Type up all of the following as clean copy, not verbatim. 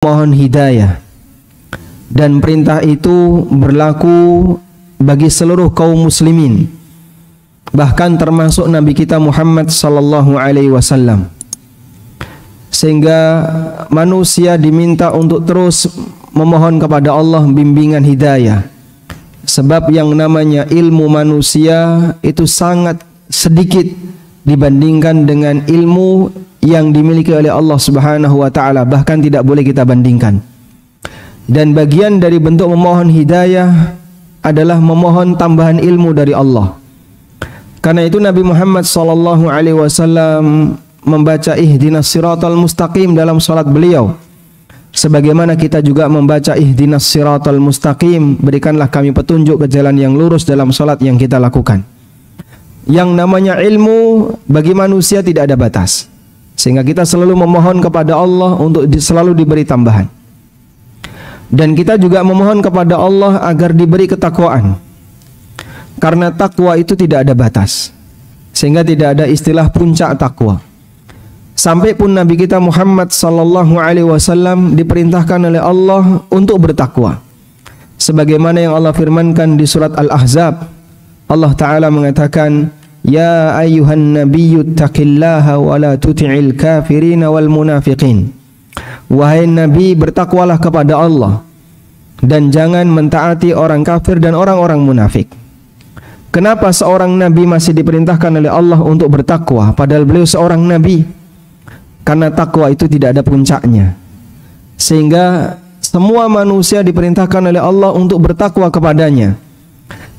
mohon hidayah, dan perintah itu berlaku bagi seluruh kaum muslimin, bahkan termasuk Nabi kita Muhammad sallallahu alaihi wasallam. Sehingga manusia diminta untuk terus memohon kepada Allah bimbingan hidayah. Sebab yang namanya ilmu manusia itu sangat sedikit dibandingkan dengan ilmu yang dimiliki oleh Allah Subhanahu wa taala, bahkan tidak boleh kita bandingkan. Dan bagian dari bentuk memohon hidayah adalah memohon tambahan ilmu dari Allah. Karena itu Nabi Muhammad sallallahu alaihi wasallam membaca ihdinas siratal mustaqim dalam salat beliau. Sebagaimana kita juga membaca ihdinas siratal mustaqim, berikanlah kami petunjuk ke jalan yang lurus dalam salat yang kita lakukan. Yang namanya ilmu bagi manusia tidak ada batas, sehingga kita selalu memohon kepada Allah untuk selalu diberi tambahan. Dan kita juga memohon kepada Allah agar diberi ketakwaan, karena takwa itu tidak ada batas, sehingga tidak ada istilah puncak takwa. Sampai pun Nabi kita Muhammad sallallahu alaihi wasallam diperintahkan oleh Allah untuk bertakwa. Sebagaimana yang Allah firmankan di surat Al-Ahzab, Allah Ta'ala mengatakan, Ya ayyuhan nabiyyu taqillaha wa la tuti'il kafirina wal munafiqin. Wahai Nabi, bertakwalah kepada Allah dan jangan mentaati orang kafir dan orang-orang munafik. Kenapa seorang Nabi masih diperintahkan oleh Allah untuk bertakwa padahal beliau seorang Nabi? Karena takwa itu tidak ada puncaknya, sehingga semua manusia diperintahkan oleh Allah untuk bertakwa kepadanya.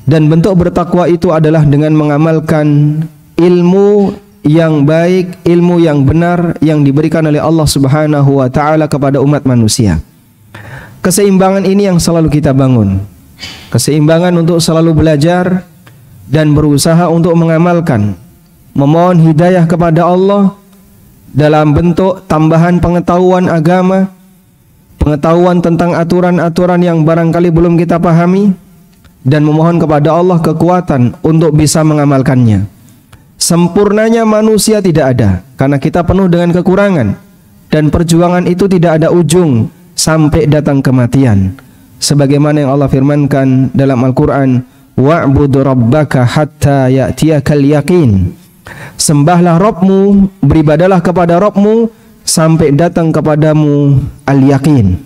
Dan bentuk bertakwa itu adalah dengan mengamalkan ilmu yang baik, ilmu yang benar yang diberikan oleh Allah Subhanahu wa taala kepada umat manusia. Keseimbangan ini yang selalu kita bangun. Keseimbangan untuk selalu belajar dan berusaha untuk mengamalkan, memohon hidayah kepada Allah dalam bentuk tambahan pengetahuan agama, pengetahuan tentang aturan-aturan yang barangkali belum kita pahami, dan memohon kepada Allah kekuatan untuk bisa mengamalkannya. Sempurnanya manusia tidak ada, karena kita penuh dengan kekurangan, dan perjuangan itu tidak ada ujung sampai datang kematian. Sebagaimana yang Allah firmankan dalam Al-Quran, wa'bud rabbaka hatta ya'tiyakal yaqin. Sembahlah Rabbmu, beribadalah kepada Rabbmu sampai datang kepadamu al-yaqin.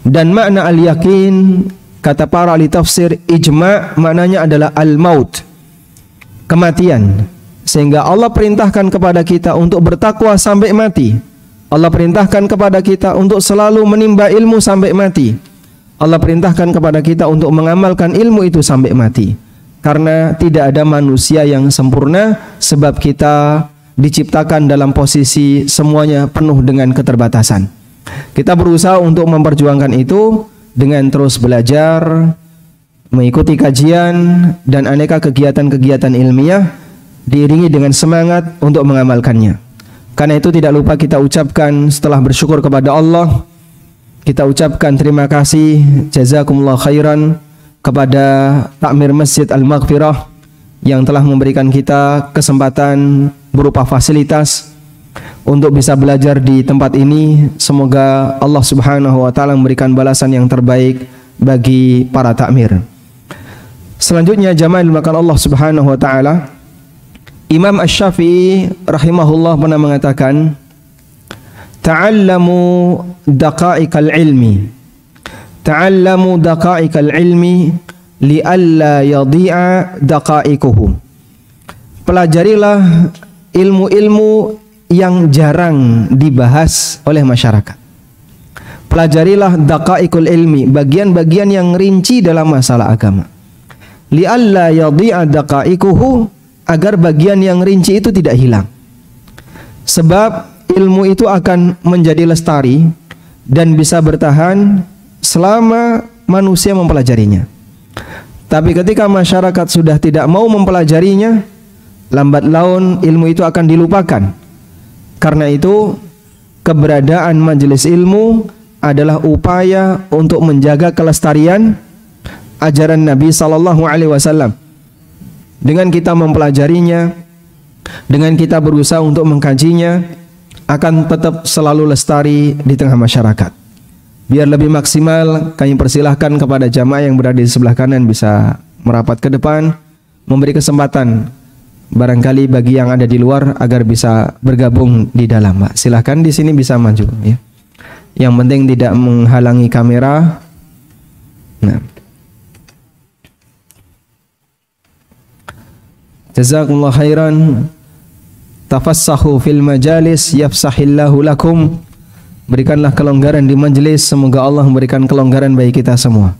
Dan makna al-yaqin, kata para ahli tafsir ijma', maknanya adalah al-maut, kematian. Sehingga Allah perintahkan kepada kita untuk bertakwa sampai mati. Allah perintahkan kepada kita untuk selalu menimba ilmu sampai mati. Allah perintahkan kepada kita untuk mengamalkan ilmu itu sampai mati. Karena tidak ada manusia yang sempurna, sebab kita diciptakan dalam posisi semuanya penuh dengan keterbatasan. Kita berusaha untuk memperjuangkan itu dengan terus belajar, mengikuti kajian, dan aneka kegiatan-kegiatan ilmiah, diiringi dengan semangat untuk mengamalkannya. Karena itu tidak lupa kita ucapkan setelah bersyukur kepada Allah, kita ucapkan terima kasih, jazakumullah khairan, kepada Takmir Masjid Al-Maghfirah yang telah memberikan kita kesempatan berupa fasilitas untuk bisa belajar di tempat ini. Semoga Allah Subhanahu wa taala memberikan balasan yang terbaik bagi para takmir. Selanjutnya jamaah dimuliakan Allah Subhanahu wa taala, Imam Asy-Syafi'i rahimahullah pernah mengatakan, ta'allamu daqa'iqal ilmi, ta'allamu daqa'iqal ilmi li'alla yadhi'a daqa'iquhu. Pelajarilah ilmu-ilmu yang jarang dibahas oleh masyarakat. Pelajarilah daqa'iqul ilmi, bagian-bagian yang rinci dalam masalah agama. Li'alla yadhi'a daqa'iquhu, agar bagian yang rinci itu tidak hilang. Sebab ilmu itu akan menjadi lestari dan bisa bertahan selama manusia mempelajarinya. Tapi ketika masyarakat sudah tidak mau mempelajarinya, lambat laun ilmu itu akan dilupakan. Karena itu keberadaan majelis ilmu adalah upaya untuk menjaga kelestarian ajaran Nabi sallallahu alaihi wasallam. Dengan kita mempelajarinya, dengan kita berusaha untuk mengkajinya, akan tetap selalu lestari di tengah masyarakat. Biar lebih maksimal, kami persilahkan kepada jamaah yang berada di sebelah kanan bisa merapat ke depan, memberi kesempatan barangkali bagi yang ada di luar agar bisa bergabung di dalam. Pak, silahkan di sini bisa maju ya. Yang penting tidak menghalangi kamera. Nah. Jazakumullah khairan. Tafassahu fil majalis yafsahillahu lakum. Berikanlah kelonggaran di majelis, semoga Allah memberikan kelonggaran bagi kita semua.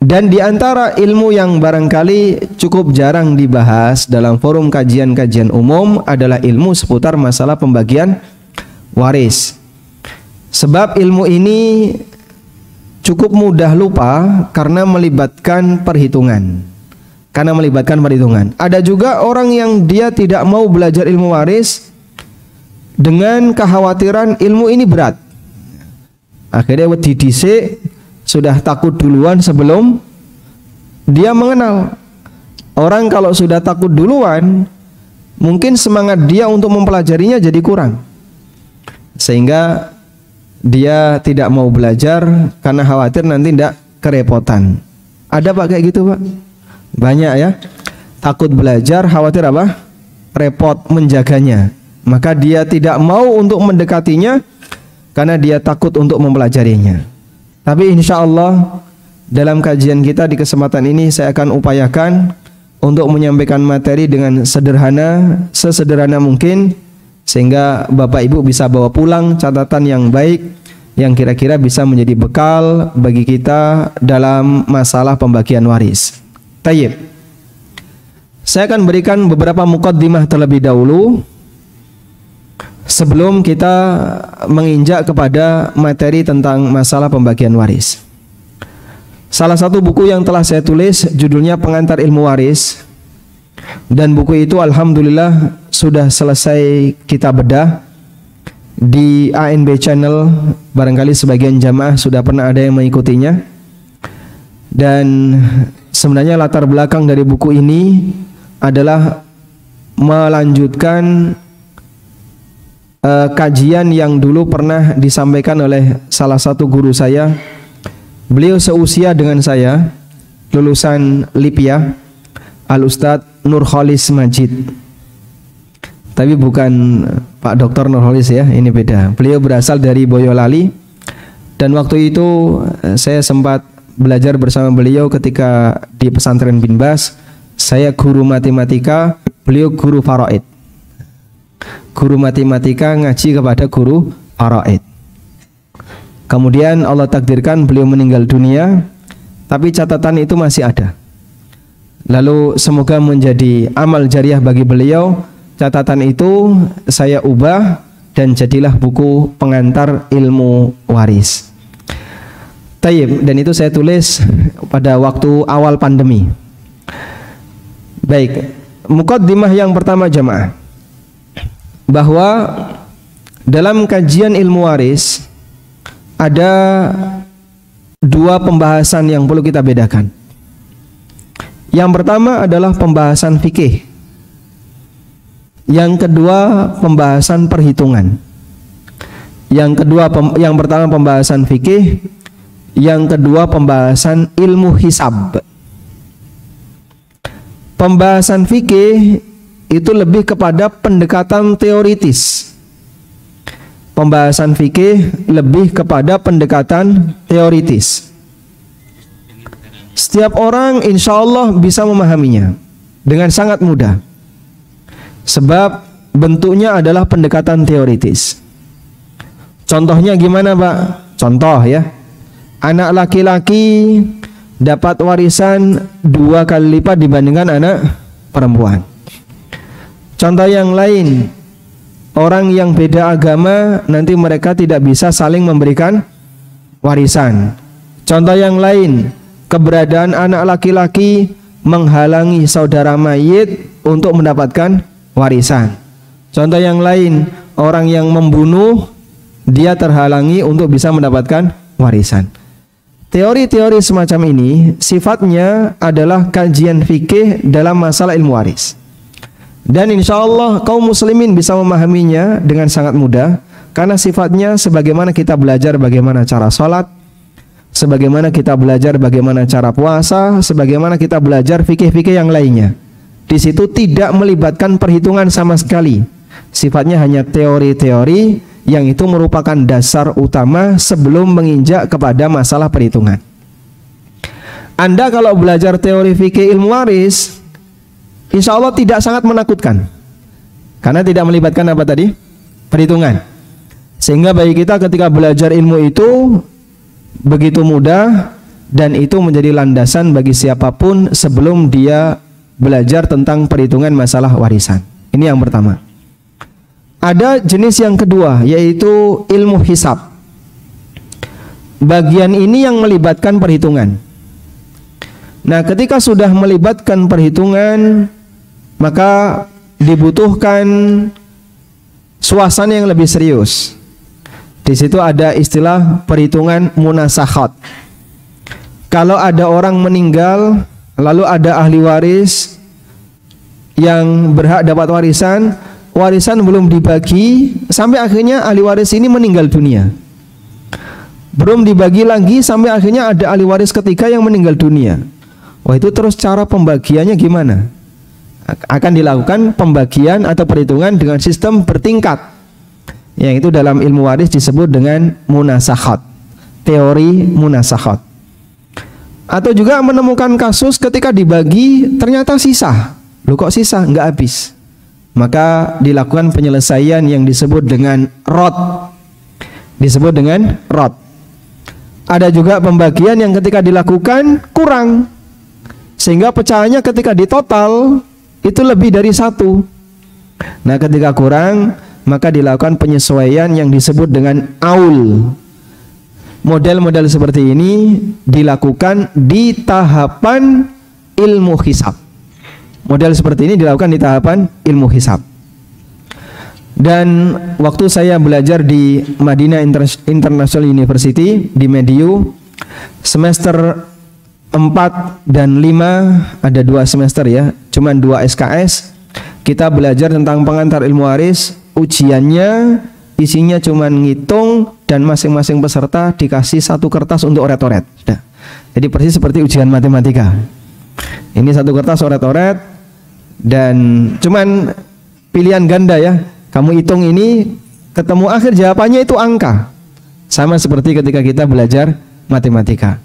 Dan di antara ilmu yang barangkali cukup jarang dibahas dalam forum kajian-kajian umum adalah ilmu seputar masalah pembagian waris. Sebab ilmu ini cukup mudah lupa karena melibatkan perhitungan. Ada juga orang yang dia tidak mau belajar ilmu waris dengan kekhawatiran ilmu ini berat. Akhirnya wedi dhisik, sudah takut duluan sebelum dia mengenal. Orang kalau sudah takut duluan, mungkin semangat dia untuk mempelajarinya jadi kurang, sehingga dia tidak mau belajar karena khawatir nanti tidak kerepotan. Ada Pak kayak gitu Pak? Banyak ya. Takut belajar, khawatir apa? Repot menjaganya. Maka dia tidak mau untuk mendekatinya karena dia takut untuk mempelajarinya. Tapi insya Allah dalam kajian kita di kesempatan ini saya akan upayakan untuk menyampaikan materi dengan sesederhana mungkin, sehingga Bapak Ibu bisa bawa pulang catatan yang baik yang kira-kira bisa menjadi bekal bagi kita dalam masalah pembagian waris. Tayyib. Saya akan berikan beberapa muqaddimah terlebih dahulu sebelum kita menginjak kepada materi tentang masalah pembagian waris. Salah satu buku yang telah saya tulis judulnya Pengantar Ilmu Waris, dan buku itu alhamdulillah sudah selesai kita bedah di ANB Channel. Barangkali sebagian jamaah sudah pernah ada yang mengikutinya. Dan sebenarnya latar belakang dari buku ini adalah melanjutkan kajian yang dulu pernah disampaikan oleh salah satu guru saya. Beliau seusia dengan saya, lulusan Lipia, Al-Ustadz Nurholis Majid. Tapi bukan Pak Dr. Nurholis ya, ini beda. Beliau berasal dari Boyolali, dan waktu itu saya sempat belajar bersama beliau ketika di pesantren Bin Bas. Saya guru matematika, beliau guru faraid. Guru matematika ngaji kepada guru faraid. Kemudian Allah takdirkan beliau meninggal dunia, tapi catatan itu masih ada. Lalu semoga menjadi amal jariah bagi beliau. Catatan itu saya ubah dan jadilah buku Pengantar Ilmu Waris. Tayyib, dan itu saya tulis pada waktu awal pandemi. Baik, muqaddimah yang pertama jamaah, bahwa dalam kajian ilmu waris ada dua pembahasan yang perlu kita bedakan. Yang pertama adalah pembahasan fikih. Yang kedua pembahasan perhitungan. Yang pertama pembahasan fikih, yang kedua pembahasan ilmu hisab. Pembahasan fikih itu lebih kepada pendekatan teoritis. Pembahasan fikih lebih kepada pendekatan teoritis. Setiap orang insya Allah bisa memahaminya dengan sangat mudah, sebab bentuknya adalah pendekatan teoritis. Contohnya gimana Pak? Contoh ya, anak laki-laki dapat warisan 2 kali lipat dibandingkan anak perempuan. Contoh yang lain, orang yang beda agama nanti mereka tidak bisa saling memberikan warisan. Contoh yang lain, keberadaan anak laki-laki menghalangi saudara mayit untuk mendapatkan warisan. Contoh yang lain, orang yang membunuh dia terhalangi untuk bisa mendapatkan warisan. Teori-teori semacam ini sifatnya adalah kajian fikih dalam masalah ilmu waris. Dan insya Allah kaum muslimin bisa memahaminya dengan sangat mudah, karena sifatnya sebagaimana kita belajar bagaimana cara sholat, sebagaimana kita belajar bagaimana cara puasa, sebagaimana kita belajar fikih-fikih yang lainnya. Di situ tidak melibatkan perhitungan sama sekali. Sifatnya hanya teori-teori yang itu merupakan dasar utama sebelum menginjak kepada masalah perhitungan. Anda kalau belajar teori fikih ilmu waris, insya Allah tidak sangat menakutkan, karena tidak melibatkan apa tadi? Perhitungan. Sehingga bagi kita ketika belajar ilmu itu begitu mudah, dan itu menjadi landasan bagi siapapun sebelum dia belajar tentang perhitungan masalah warisan. Ini yang pertama. Ada jenis yang kedua, yaitu ilmu hisab. Bagian ini yang melibatkan perhitungan. Nah, ketika sudah melibatkan perhitungan, maka dibutuhkan suasana yang lebih serius. Di situ ada istilah perhitungan munasakhat. Kalau ada orang meninggal, lalu ada ahli waris yang berhak dapat warisan, warisan belum dibagi sampai akhirnya ahli waris ini meninggal dunia. Belum dibagi lagi sampai akhirnya ada ahli waris ketiga yang meninggal dunia. Wah, itu terus cara pembagiannya gimana? Akan dilakukan pembagian atau perhitungan dengan sistem bertingkat. Yang itu dalam ilmu waris disebut dengan munasakhat. Teori munasakhat. Atau juga menemukan kasus ketika dibagi ternyata sisa. Loh, kok sisa? Nggak habis. Maka dilakukan penyelesaian yang disebut dengan rot. Disebut dengan rot. Ada juga pembagian yang ketika dilakukan kurang, sehingga pecahannya ketika ditotal itu lebih dari 1. Nah, ketika kurang, maka dilakukan penyesuaian yang disebut dengan aul. Model-model seperti ini dilakukan di tahapan ilmu hisab. Model seperti ini dilakukan di tahapan ilmu hisab. Dan waktu saya belajar di Madinah International University di Mediu, semester 4 dan 5 ada 2 semester ya, cuman 2 SKS. Kita belajar tentang pengantar ilmu waris. Ujiannya isinya cuman ngitung, dan masing-masing peserta dikasih 1 kertas untuk oret-oret. Jadi persis seperti ujian matematika. Ini 1 kertas oret-oret. Dan cuman pilihan ganda ya. Kamu hitung ini, ketemu akhir jawabannya itu angka. Sama seperti ketika kita belajar matematika.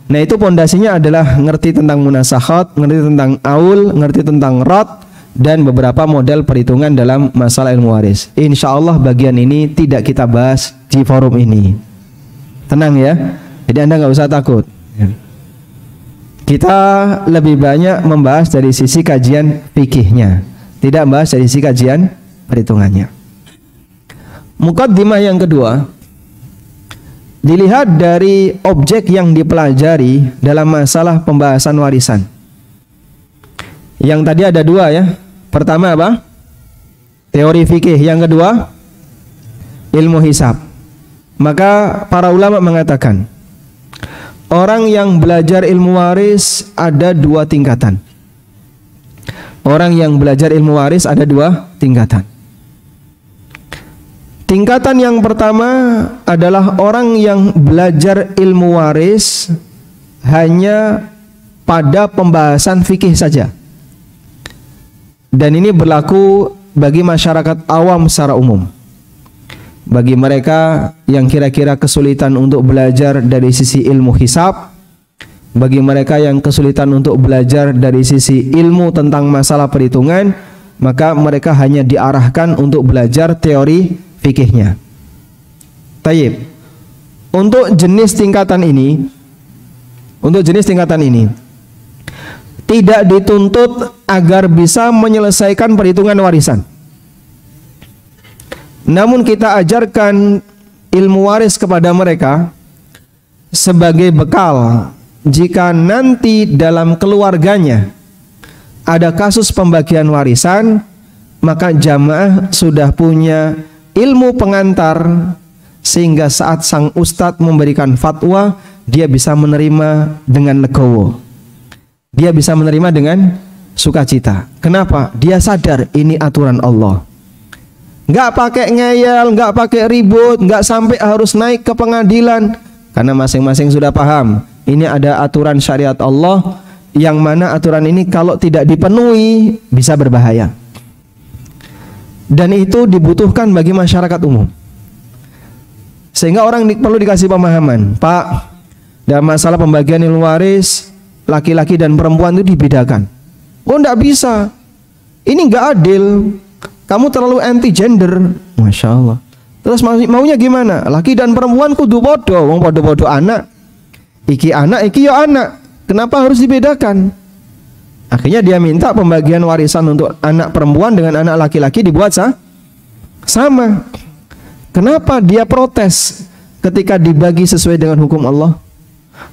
Nah, itu pondasinya adalah ngerti tentang munasakhat, ngerti tentang aul, ngerti tentang rot, dan beberapa model perhitungan dalam masalah ilmu waris. Insya Allah bagian ini tidak kita bahas di forum ini. Tenang ya. Jadi Anda nggak usah takut. Kita lebih banyak membahas dari sisi kajian fikihnya, tidak membahas dari sisi kajian perhitungannya. Muqaddimah yang kedua, dilihat dari objek yang dipelajari dalam masalah pembahasan warisan. Yang tadi ada 2 ya. Pertama apa? Teori fikih. Yang kedua, ilmu hisab. Maka para ulama mengatakan, orang yang belajar ilmu waris ada 2 tingkatan. Orang yang belajar ilmu waris ada 2 tingkatan. Tingkatan yang pertama adalah orang yang belajar ilmu waris hanya pada pembahasan fikih saja. Dan ini berlaku bagi masyarakat awam secara umum. Bagi mereka yang kira-kira kesulitan untuk belajar dari sisi ilmu hisab, bagi mereka yang kesulitan untuk belajar dari sisi ilmu tentang masalah perhitungan, maka mereka hanya diarahkan untuk belajar teori fikihnya. Tayyib. Untuk jenis tingkatan ini, tidak dituntut agar bisa menyelesaikan perhitungan warisan. Namun kita ajarkan ilmu waris kepada mereka sebagai bekal jika nanti dalam keluarganya ada kasus pembagian warisan, maka jamaah sudah punya ilmu pengantar, sehingga saat sang ustadz memberikan fatwa, dia bisa menerima dengan legowo. Dia bisa menerima dengan sukacita. Kenapa? Dia sadar ini aturan Allah. Nggak pakai ngeyel, nggak pakai ribut, nggak sampai harus naik ke pengadilan. Karena masing-masing sudah paham. Ini ada aturan syariat Allah, yang mana aturan ini kalau tidak dipenuhi bisa berbahaya. Dan itu dibutuhkan bagi masyarakat umum. Sehingga orang perlu dikasih pemahaman. Pak, dalam masalah pembagian ilmu waris, laki-laki dan perempuan itu dibedakan. Oh, enggak bisa. Ini enggak adil. Kamu terlalu anti gender. Masya Allah. Terus maunya gimana? Laki dan perempuan kudu podo. Wong podo-podo anak. Iki anak, iki yo anak. Kenapa harus dibedakan? Akhirnya dia minta pembagian warisan untuk anak perempuan dengan anak laki-laki dibuat sama. Kenapa dia protes ketika dibagi sesuai dengan hukum Allah?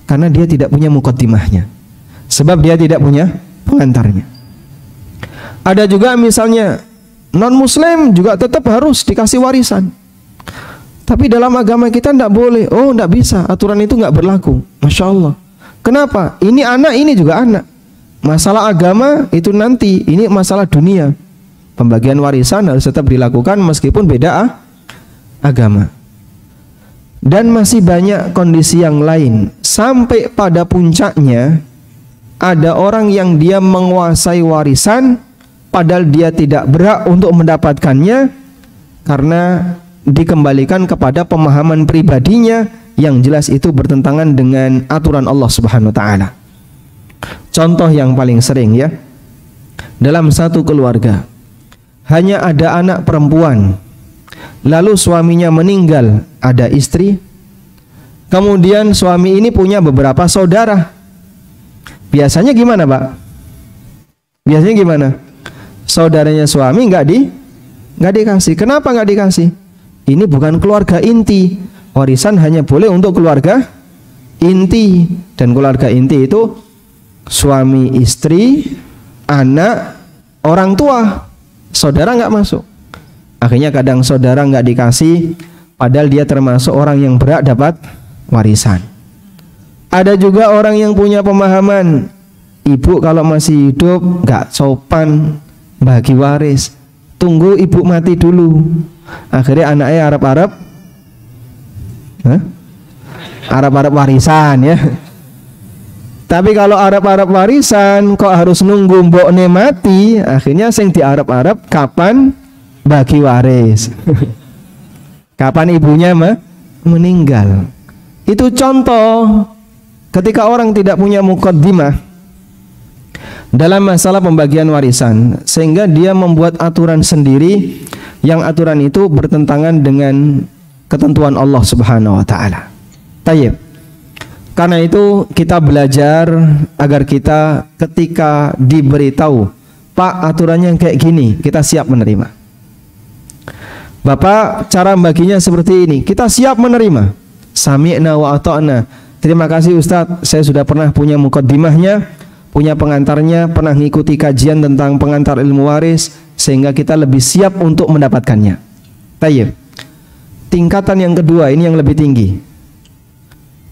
Karena dia tidak punya muqaddimahnya. Sebab dia tidak punya pengantarnya. Ada juga misalnya non-muslim juga tetap harus dikasih warisan. Tapi dalam agama kita tidak boleh. Oh, tidak bisa. Aturan itu nggak berlaku. Masya Allah. Kenapa? Ini anak, ini juga anak. Masalah agama itu nanti. Ini masalah dunia. Pembagian warisan harus tetap dilakukan meskipun beda agama. Dan masih banyak kondisi yang lain. Sampai pada puncaknya ada orang yang dia menguasai warisan padahal dia tidak berhak untuk mendapatkannya karena dikembalikan kepada pemahaman pribadinya yang jelas itu bertentangan dengan aturan Allah Subhanahu wa taala. Contoh yang paling sering ya. Dalam satu keluarga hanya ada anak perempuan. Lalu suaminya meninggal, ada istri. Kemudian suami ini punya beberapa saudara. Biasanya gimana, Pak? Biasanya gimana? Saudaranya suami nggak dikasih. Kenapa nggak dikasih? Ini bukan keluarga inti. Warisan hanya boleh untuk keluarga inti. Dan keluarga inti itu suami, istri, anak, orang tua. Saudara nggak masuk. Akhirnya kadang saudara nggak dikasih, padahal dia termasuk orang yang berhak dapat warisan. Ada juga orang yang punya pemahaman, ibu kalau masih hidup nggak sopan bagi waris, tunggu ibu mati dulu. Akhirnya anaknya Arab warisan ya. Tapi kalau Arab warisan kok harus nunggu mbokne mati, akhirnya sing di Arab kapan bagi waris. Kapan ibunya meninggal. Itu contoh ketika orang tidak punya muqaddimah dalam masalah pembagian warisan, sehingga dia membuat aturan sendiri yang aturan itu bertentangan dengan ketentuan Allah Subhanahu wa taala. Tayyib. Karena itu kita belajar agar kita ketika diberitahu, Pak aturannya kayak gini, kita siap menerima. Bapak cara baginya seperti ini, kita siap menerima. Sami'na wa ata'na. Terima kasih Ustadz, saya sudah pernah punya muqaddimahnya, punya pengantarnya, pernah mengikuti kajian tentang pengantar ilmu waris, sehingga kita lebih siap untuk mendapatkannya. Tayyib. Tingkatan yang kedua, ini yang lebih tinggi.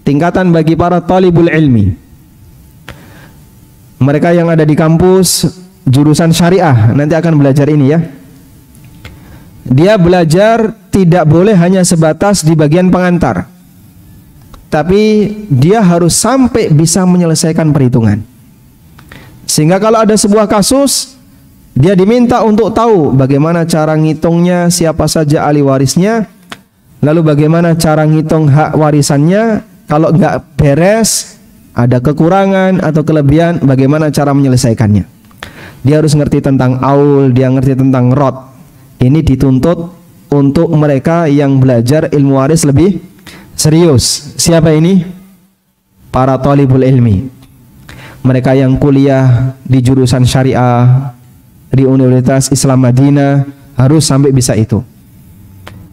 Tingkatan bagi para talibul ilmi. Mereka yang ada di kampus jurusan syariah nanti akan belajar ini ya. Dia belajar tidak boleh hanya sebatas di bagian pengantar, tapi dia harus sampai bisa menyelesaikan perhitungan. Sehingga kalau ada sebuah kasus, dia diminta untuk tahu bagaimana cara ngitungnya, siapa saja ahli warisnya, lalu bagaimana cara ngitung hak warisannya. Kalau nggak beres, ada kekurangan atau kelebihan, bagaimana cara menyelesaikannya. Dia harus ngerti tentang aul, dia ngerti tentang rod. Ini dituntut untuk mereka yang belajar ilmu waris lebih serius. Siapa ini? Para talibul ilmi. Mereka yang kuliah di jurusan syariah di Universitas Islam Madinah harus sampai bisa itu.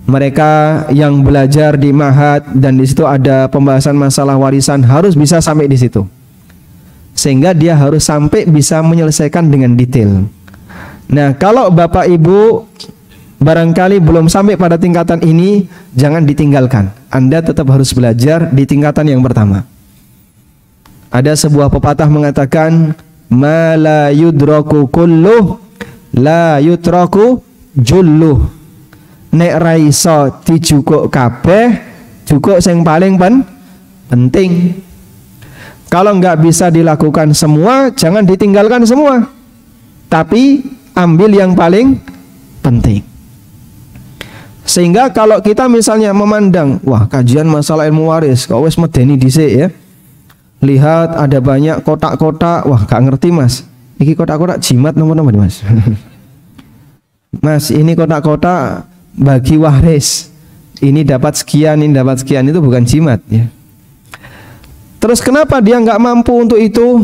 Mereka yang belajar di Ma'had dan di situ ada pembahasan masalah warisan harus bisa sampai di situ. Sehingga dia harus sampai bisa menyelesaikan dengan detail. Nah, kalau Bapak Ibu barangkali belum sampai pada tingkatan ini, jangan ditinggalkan. Anda tetap harus belajar di tingkatan yang pertama. Ada sebuah pepatah mengatakan, ma la yudraku kulluh la yutraku julluh. Nek ra iso dijukuk kabeh, jukuk sing paling penting. Kalau nggak bisa dilakukan semua, jangan ditinggalkan semua, tapi ambil yang paling penting. Sehingga kalau kita misalnya memandang, wah kajian masalah ilmu waris, kok wis medeni dhisik ya. Lihat ada banyak kotak-kotak, wah gak ngerti mas. Iki kotak-kotak jimat nomor-nomor mas. Mas ini kotak-kotak bagi waris. Ini dapat sekian, ini dapat sekian, itu bukan jimat ya. Terus kenapa dia nggak mampu untuk itu?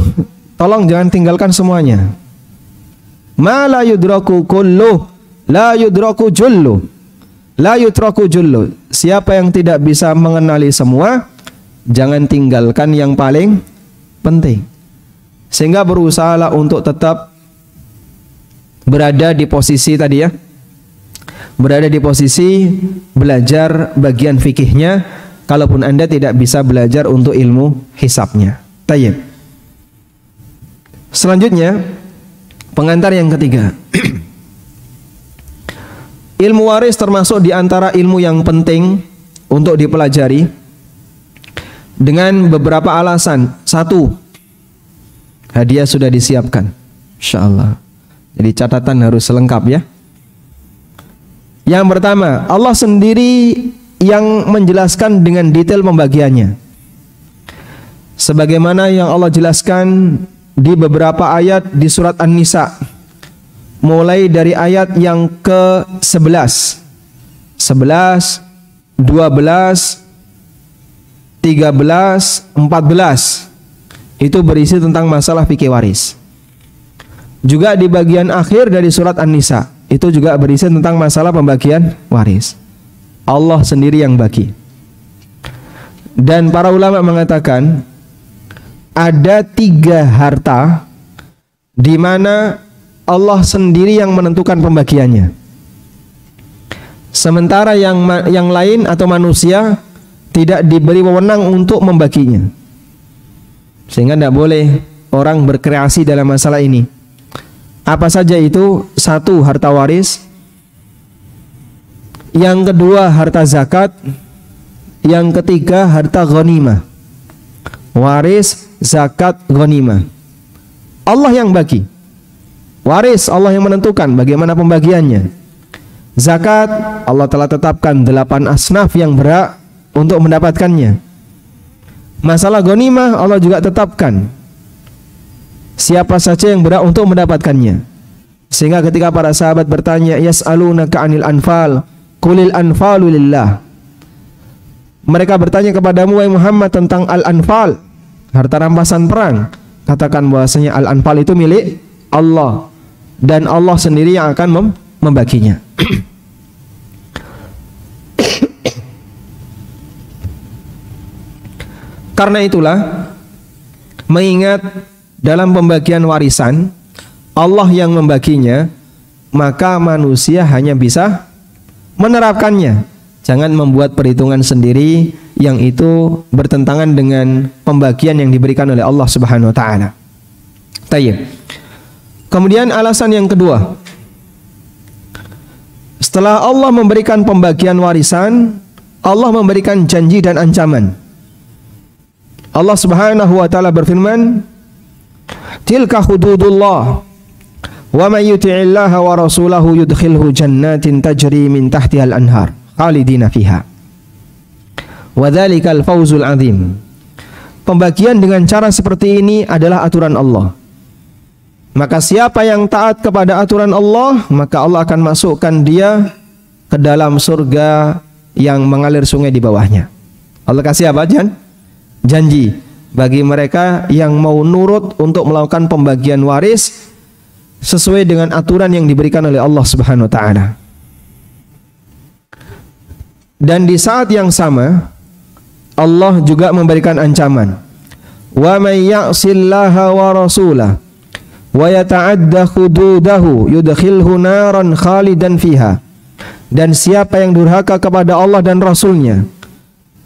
Tolong jangan tinggalkan semuanya. Ma la yudraku kulluh la yudraku jullu. La yutraku jullu. Siapa yang tidak bisa mengenali semua, jangan tinggalkan yang paling penting. Sehingga berusahalah untuk tetap berada di posisi tadi ya. Berada di posisi belajar bagian fikihnya, kalaupun Anda tidak bisa belajar untuk ilmu hisabnya. Tayyib. Selanjutnya, pengantar yang ketiga. Ilmu waris termasuk di antara ilmu yang penting untuk dipelajari dengan beberapa alasan. Satu, hadiah sudah disiapkan, insyaallah. Jadi catatan harus lengkap ya. Yang pertama, Allah sendiri yang menjelaskan dengan detail pembagiannya. Sebagaimana yang Allah jelaskan di beberapa ayat di surat An-Nisa. Mulai dari ayat yang ke-11, 11, 12, 13, 14. Itu berisi tentang masalah fikih waris. Juga di bagian akhir dari surat An-Nisa, itu juga berisi tentang masalah pembagian waris. Allah sendiri yang bagi. Dan para ulama mengatakan ada 3 harta di mana Allah sendiri yang menentukan pembagiannya. Sementara yang lain atau manusia tidak diberi wewenang untuk membaginya. Sehingga tidak boleh orang berkreasi dalam masalah ini. Apa saja itu? 1, harta waris. Yang kedua, harta zakat. Yang ketiga, harta ghanimah. Waris, zakat, ghanimah. Allah yang bagi. Waris Allah yang menentukan bagaimana pembagiannya. Zakat Allah telah tetapkan 8 asnaf yang berhak untuk mendapatkannya. Masalah ghanimah Allah juga tetapkan siapa saja yang berhak untuk mendapatkannya. Sehingga ketika para sahabat bertanya, yas'alunaka 'anil anfal, qulil anfalu lillah. Mereka bertanya kepadamu wahai Muhammad tentang al-anfal, harta rampasan perang. Katakan bahwasanya al-anfal itu milik Allah dan Allah sendiri yang akan membaginya. Karena itulah, mengingat dalam pembagian warisan Allah yang membaginya, maka manusia hanya bisa menerapkannya. Jangan membuat perhitungan sendiri yang itu bertentangan dengan pembagian yang diberikan oleh Allah Subhanahu wa taala. Tayyib. Kemudian alasan yang kedua, setelah Allah memberikan pembagian warisan, Allah memberikan janji dan ancaman. Allah Subhanahu wa taala berfirman, tilka hududullah wa may yuti'illaha wa rasulahu yudkhilhu jannatin tajri min tahtiha al-anhar khalidina fiha wa dzalikal fawzul azim. Pembagian dengan cara seperti ini adalah aturan Allah. Maka siapa yang taat kepada aturan Allah, maka Allah akan masukkan dia ke dalam surga yang mengalir sungai di bawahnya. Allah kasih apa? Janji bagi mereka yang mau nurut untuk melakukan pembagian waris sesuai dengan aturan yang diberikan oleh Allah Subhanahu wa taala. Dan di saat yang sama Allah juga memberikan ancaman. Wa may ya'sillaha wa rasulahu wa yata'adda hududahu yudkhilhu naran khalidan fiha. Dan siapa yang durhaka kepada Allah dan Rasulnya,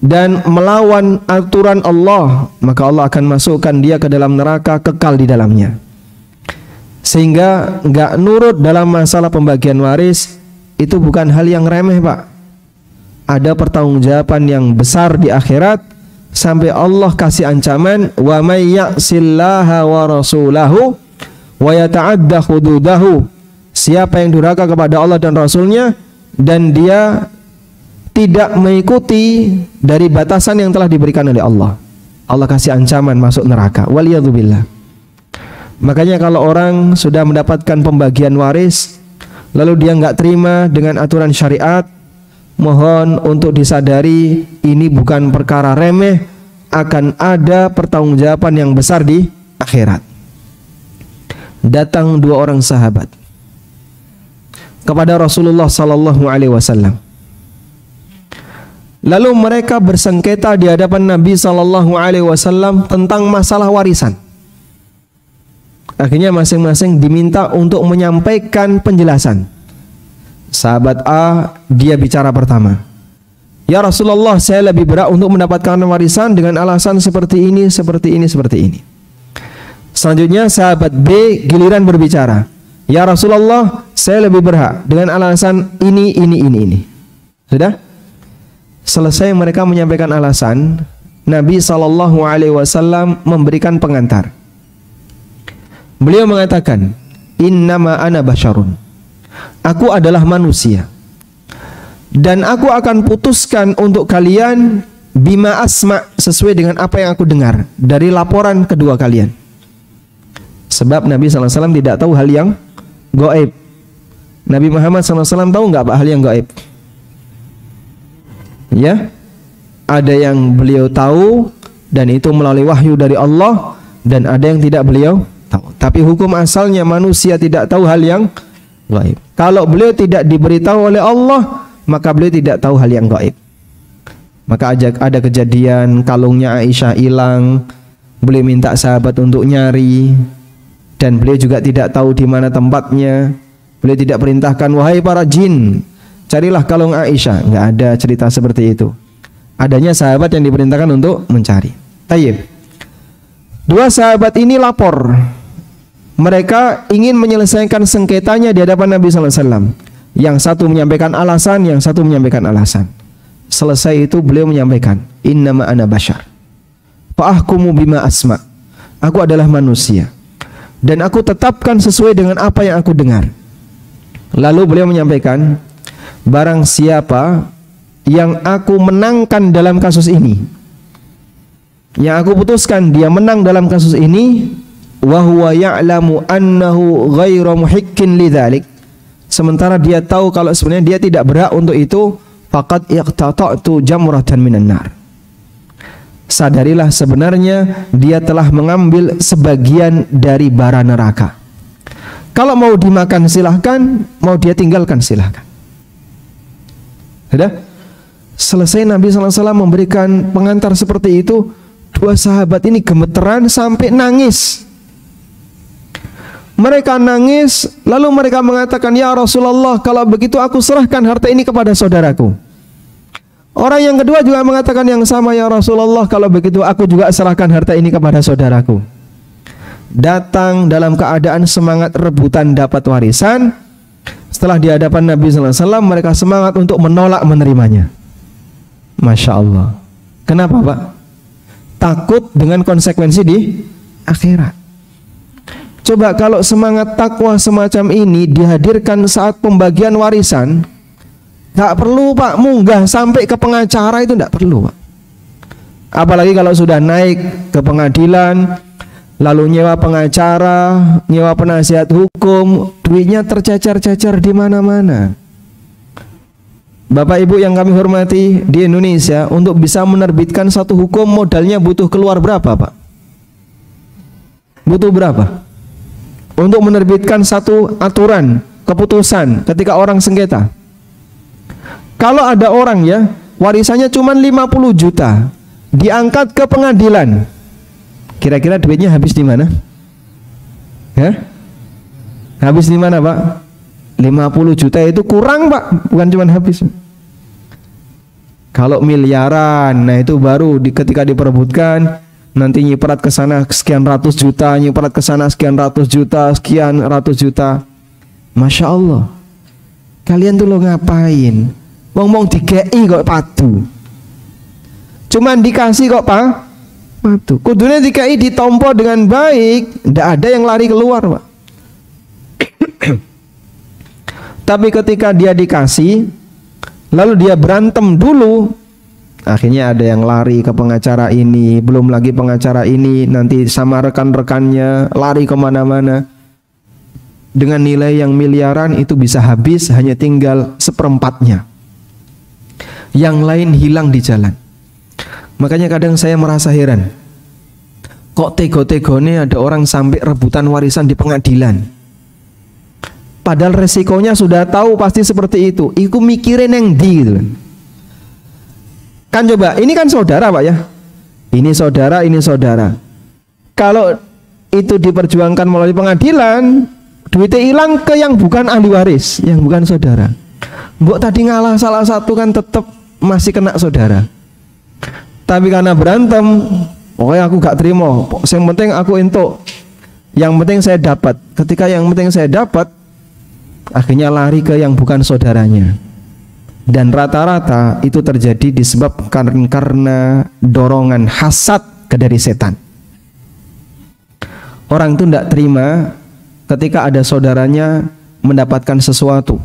dan melawan aturan Allah, maka Allah akan masukkan dia ke dalam neraka, kekal di dalamnya. Sehingga nggak nurut dalam masalah pembagian waris itu bukan hal yang remeh, Pak. Ada pertanggungjawaban yang besar di akhirat, sampai Allah kasih ancaman, wa may ya'sillaha wa rasulahu wa yata'adda hududahu. Siapa yang durhaka kepada Allah dan Rasulnya dan dia tidak mengikuti dari batasan yang telah diberikan oleh Allah, Allah kasih ancaman masuk neraka. Waliyadzubillah. Makanya kalau orang sudah mendapatkan pembagian waris lalu dia nggak terima dengan aturan syariat, mohon untuk disadari ini bukan perkara remeh, akan ada pertanggungjawaban yang besar di akhirat. Datang dua orang sahabat kepada Rasulullah sallallahu alaihi wasallam. Lalu mereka bersengketa di hadapan Nabi sallallahu alaihi wasallam tentang masalah warisan. Akhirnya masing-masing diminta untuk menyampaikan penjelasan. Sahabat A, dia bicara pertama. Ya Rasulullah, saya lebih berhak untuk mendapatkan warisan dengan alasan seperti ini, seperti ini, seperti ini. Selanjutnya sahabat B giliran berbicara. Ya Rasulullah, saya lebih berhak dengan alasan ini. Sudah? Selesai mereka menyampaikan alasan, Nabi SAW memberikan pengantar. Beliau mengatakan, innama ana basyarun. Aku adalah manusia. Dan aku akan putuskan untuk kalian bima asma, sesuai dengan apa yang aku dengar dari laporan kedua kalian. Sebab Nabi SAW tidak tahu hal yang gaib. Nabi Muhammad SAW tahu nggak hal yang gaib? Ya, ada yang beliau tahu dan itu melalui wahyu dari Allah, dan ada yang tidak beliau tahu. Tapi hukum asalnya manusia tidak tahu hal yang gaib. Kalau beliau tidak diberitahu oleh Allah, maka beliau tidak tahu hal yang gaib. Maka ada kejadian kalungnya Aisyah hilang, beliau minta sahabat untuk nyari, dan beliau juga tidak tahu di mana tempatnya. Beliau tidak perintahkan, wahai para jin, carilah kalung Aisyah. Nggak ada cerita seperti itu. Adanya sahabat yang diperintahkan untuk mencari. Tayyib. Dua sahabat ini lapor. Mereka ingin menyelesaikan sengketanya di hadapan Nabi SAW. Yang satu menyampaikan alasan, yang satu menyampaikan alasan. Selesai itu beliau menyampaikan, innama ana basyar fa'ahkumu bima asma. Aku adalah manusia dan aku tetapkan sesuai dengan apa yang aku dengar. Lalu beliau menyampaikan, barang siapa yang aku menangkan dalam kasus ini, yang aku putuskan dia menang dalam kasus ini, wa huwa ya'lamu annahu ghairu muhikkin lidzalik, sementara dia tahu kalau sebenarnya dia tidak berhak untuk itu, faqad iqtata'tu jamratan minan nar. Sadarilah sebenarnya dia telah mengambil sebagian dari bara neraka. Kalau mau dimakan silahkan, mau dia tinggalkan silahkan. Sudah? Selesai Nabi SAW memberikan pengantar seperti itu, dua sahabat ini gemeteran sampai nangis. Mereka nangis, lalu mereka mengatakan, ya Rasulullah, kalau begitu aku serahkan harta ini kepada saudaraku. Orang yang kedua juga mengatakan yang sama, ya Rasulullah, kalau begitu aku juga serahkan harta ini kepada saudaraku. Datang dalam keadaan semangat rebutan dapat warisan. Setelah di hadapan Nabi SAW, mereka semangat untuk menolak menerimanya. Masya Allah. Kenapa Pak? Takut dengan konsekuensi di akhirat. Coba kalau semangat takwa semacam ini dihadirkan saat pembagian warisan, gak perlu Pak munggah sampai ke pengacara, itu gak perlu Pak. Apalagi kalau sudah naik ke pengadilan, lalu nyewa pengacara, nyewa penasihat hukum, duitnya tercecer-cecer di mana-mana. Bapak Ibu yang kami hormati, di Indonesia untuk bisa menerbitkan satu hukum modalnya butuh keluar berapa Pak? Butuh berapa? Untuk menerbitkan satu aturan, keputusan ketika orang sengketa. Kalau ada orang ya, warisannya cuma 50 juta, diangkat ke pengadilan, kira-kira duitnya habis di mana? Ya? Habis di mana Pak? 50 juta itu kurang Pak, bukan cuma habis. Kalau miliaran, nah itu baru ketika diperebutkan nanti nyiprat ke sana sekian ratus juta, nyiprat ke sana sekian ratus juta, sekian ratus juta. Masya Allah. Kalian tuh lo ngapain? Ngomong dikei kok padu. Cuman dikasih kok padu. Kudunya dikei ditompo dengan baik, ndak ada yang lari keluar, Pak. Tapi ketika dia dikasih, lalu dia berantem dulu, akhirnya ada yang lari ke pengacara ini, belum lagi pengacara ini nanti sama rekan-rekannya lari kemana-mana. Dengan nilai yang miliaran itu bisa habis hanya tinggal seperempatnya, yang lain hilang di jalan. Makanya kadang saya merasa heran, kok tego-tegone ada orang sampai rebutan warisan di pengadilan. Padahal resikonya sudah tahu pasti seperti itu. Iku mikirin yang di gitu kan. Coba, ini kan saudara Pak ya. Ini saudara, ini saudara. Kalau itu diperjuangkan melalui pengadilan, duitnya hilang ke yang bukan ahli waris, yang bukan saudara. Mbok tadi ngalah salah satu kan tetap masih kena saudara. Tapi karena berantem, pokoknya aku gak terima. Yang penting aku entuk. Yang penting saya dapat. Ketika yang penting saya dapat, akhirnya lari ke yang bukan saudaranya. Dan rata-rata itu terjadi disebabkan karena dorongan hasad dari setan. Orang itu tidak terima ketika ada saudaranya mendapatkan sesuatu.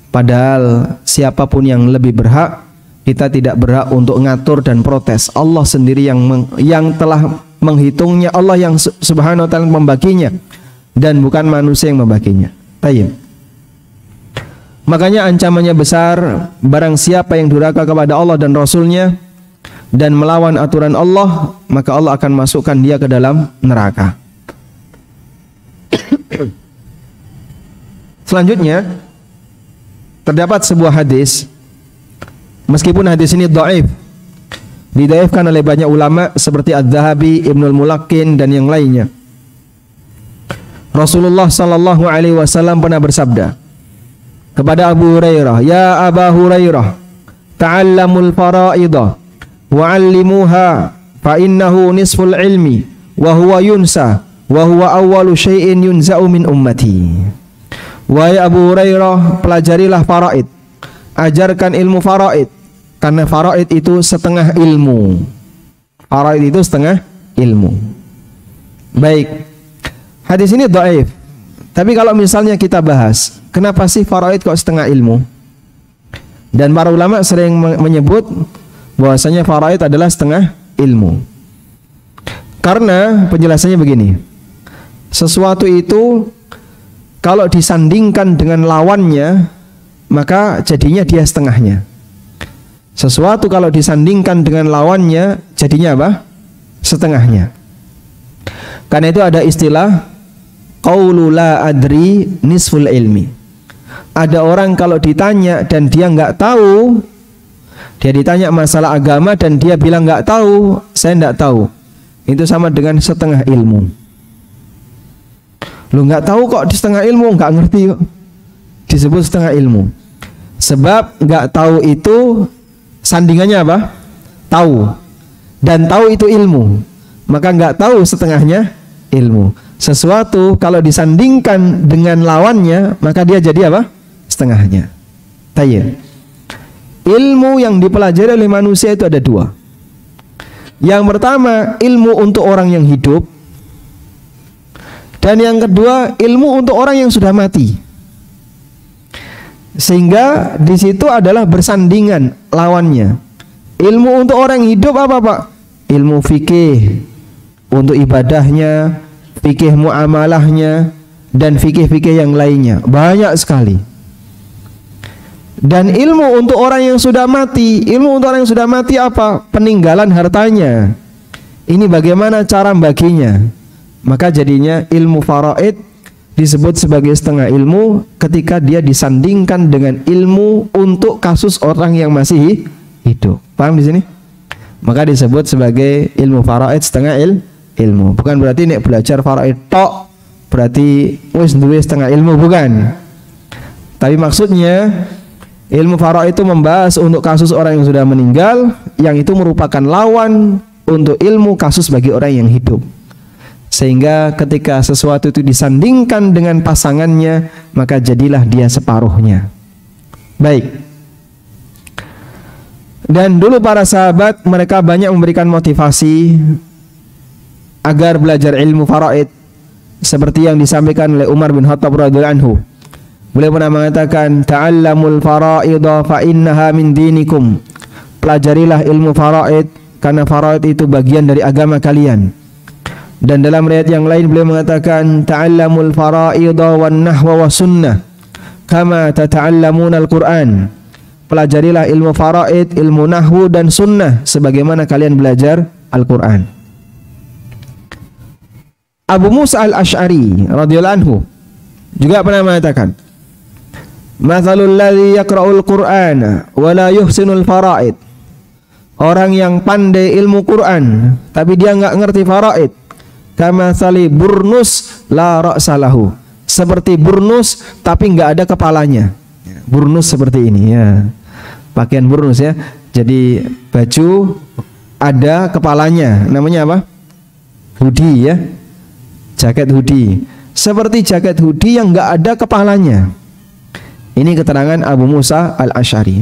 Padahal siapapun yang lebih berhak, kita tidak berhak untuk ngatur dan protes. Allah sendiri yang telah menghitungnya, Allah yang subhanahu wa ta'ala membaginya, dan bukan manusia yang membaginya. Tayyib. Makanya ancamannya besar. Barang siapa yang durhaka kepada Allah dan Rasulnya dan melawan aturan Allah, maka Allah akan masukkan dia ke dalam neraka. Selanjutnya terdapat sebuah hadis, meskipun hadis ini dhaif, didhaifkan oleh banyak ulama seperti Adz-Dzahabi, Ibnul Mulaqqin dan yang lainnya. Rasulullah sallallahu alaihi wasallam pernah bersabda kepada Abu Hurairah, "Ya Aba Hurairah, ta'allamul faraidah wa'allimuha fa innahu nisful ilmi wa huwa yunsa wa huwa awwalu syai'in yunza'u min ummati." Wahai Abu Hurairah, pelajarilah faraid, ajarkan ilmu faraid, karena faraid itu setengah ilmu. Faraid itu setengah ilmu. Baik, hadis ini dhaif. Tapi kalau misalnya kita bahas, kenapa sih faraid kok setengah ilmu? Dan para ulama sering menyebut bahwasanya faraid adalah setengah ilmu. Karena penjelasannya begini, sesuatu itu kalau disandingkan dengan lawannya, maka jadinya dia setengahnya. Sesuatu kalau disandingkan dengan lawannya, jadinya apa? Setengahnya. Karena itu ada istilah qaulu la adri nisful ilmi. Ada orang kalau ditanya dan dia nggak tahu, dia ditanya masalah agama dan dia bilang nggak tahu, saya nggak tahu, itu sama dengan setengah ilmu. Lu nggak tahu kok di setengah ilmu, nggak ngerti kok disebut setengah ilmu. Sebab nggak tahu itu sandingannya apa? Tahu. Dan tahu itu ilmu. Maka nggak tahu setengahnya ilmu. Sesuatu kalau disandingkan dengan lawannya, maka dia jadi apa? Setengahnya. Tayyib. Ilmu yang dipelajari oleh manusia itu ada dua. Yang pertama, ilmu untuk orang yang hidup. Dan yang kedua, ilmu untuk orang yang sudah mati. Sehingga di situ adalah bersandingan lawannya. Ilmu untuk orang yang hidup apa Pak? Ilmu fikih untuk ibadahnya, fikih muamalahnya, dan fikih-fikih yang lainnya. Banyak sekali. Dan ilmu untuk orang yang sudah mati, ilmu untuk orang yang sudah mati apa? Peninggalan hartanya. Ini bagaimana cara baginya? Maka jadinya ilmu faraid disebut sebagai setengah ilmu ketika dia disandingkan dengan ilmu untuk kasus orang yang masih hidup. Paham di sini? Maka disebut sebagai ilmu faraid setengah ilmu. Bukan berarti nek belajar faraid tok berarti wis duwe setengah ilmu, bukan. Tapi maksudnya Ilmu faraid itu membahas untuk kasus orang yang sudah meninggal, yang itu merupakan lawan untuk ilmu kasus bagi orang yang hidup. Sehingga ketika sesuatu itu disandingkan dengan pasangannya, maka jadilah dia separuhnya. Baik. Dan dulu para sahabat mereka banyak memberikan motivasi agar belajar ilmu faraid, seperti yang disampaikan oleh Umar bin Khattab radhiyallahu anhu. Beliau pernah mengatakan, ta'allamul faraidha fa innaha min dinikum. Pelajarilah ilmu faraid karena faraid itu bagian dari agama kalian. Dan dalam riwayat yang lain beliau mengatakan, ta'allamul faraidha wan nahwa was sunnah kama tata'allamuna al-Qur'an. Pelajarilah ilmu faraid, ilmu nahwu dan sunnah sebagaimana kalian belajar Al-Qur'an. Abu Musa al-Ash'ari radhiyallahu anhu juga pernah mengatakan, mathalul ladzi yaqra'ul Qur'ana wa la yuhsinul faraid. Orang yang pandai ilmu Quran tapi dia enggak ngerti faraid, kamatsali burnus la ra'sa lahu. Seperti burnus tapi enggak ada kepalanya. Burnus seperti ini ya. Pakaian burnus ya. Jadi baju ada kepalanya. Namanya apa? Hoodie ya. Jaket hoodie. Seperti jaket hoodie yang enggak ada kepalanya. Ini keterangan Abu Musa al-Ash'ari.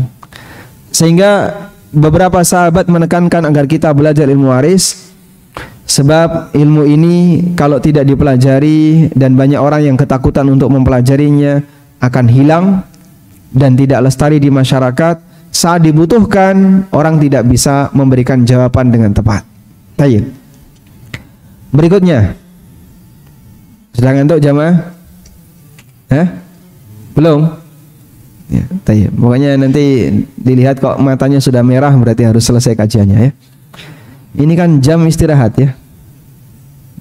Sehingga beberapa sahabat menekankan agar kita belajar ilmu waris, sebab ilmu ini kalau tidak dipelajari dan banyak orang yang ketakutan untuk mempelajarinya akan hilang dan tidak lestari di masyarakat. Saat dibutuhkan orang tidak bisa memberikan jawaban dengan tepat. Baik. Berikutnya, sedang ngantuk jamaah? Belum? Ya, tayyib. Pokoknya nanti dilihat kok matanya sudah merah berarti harus selesai kajiannya ya. Ini kan jam istirahat ya.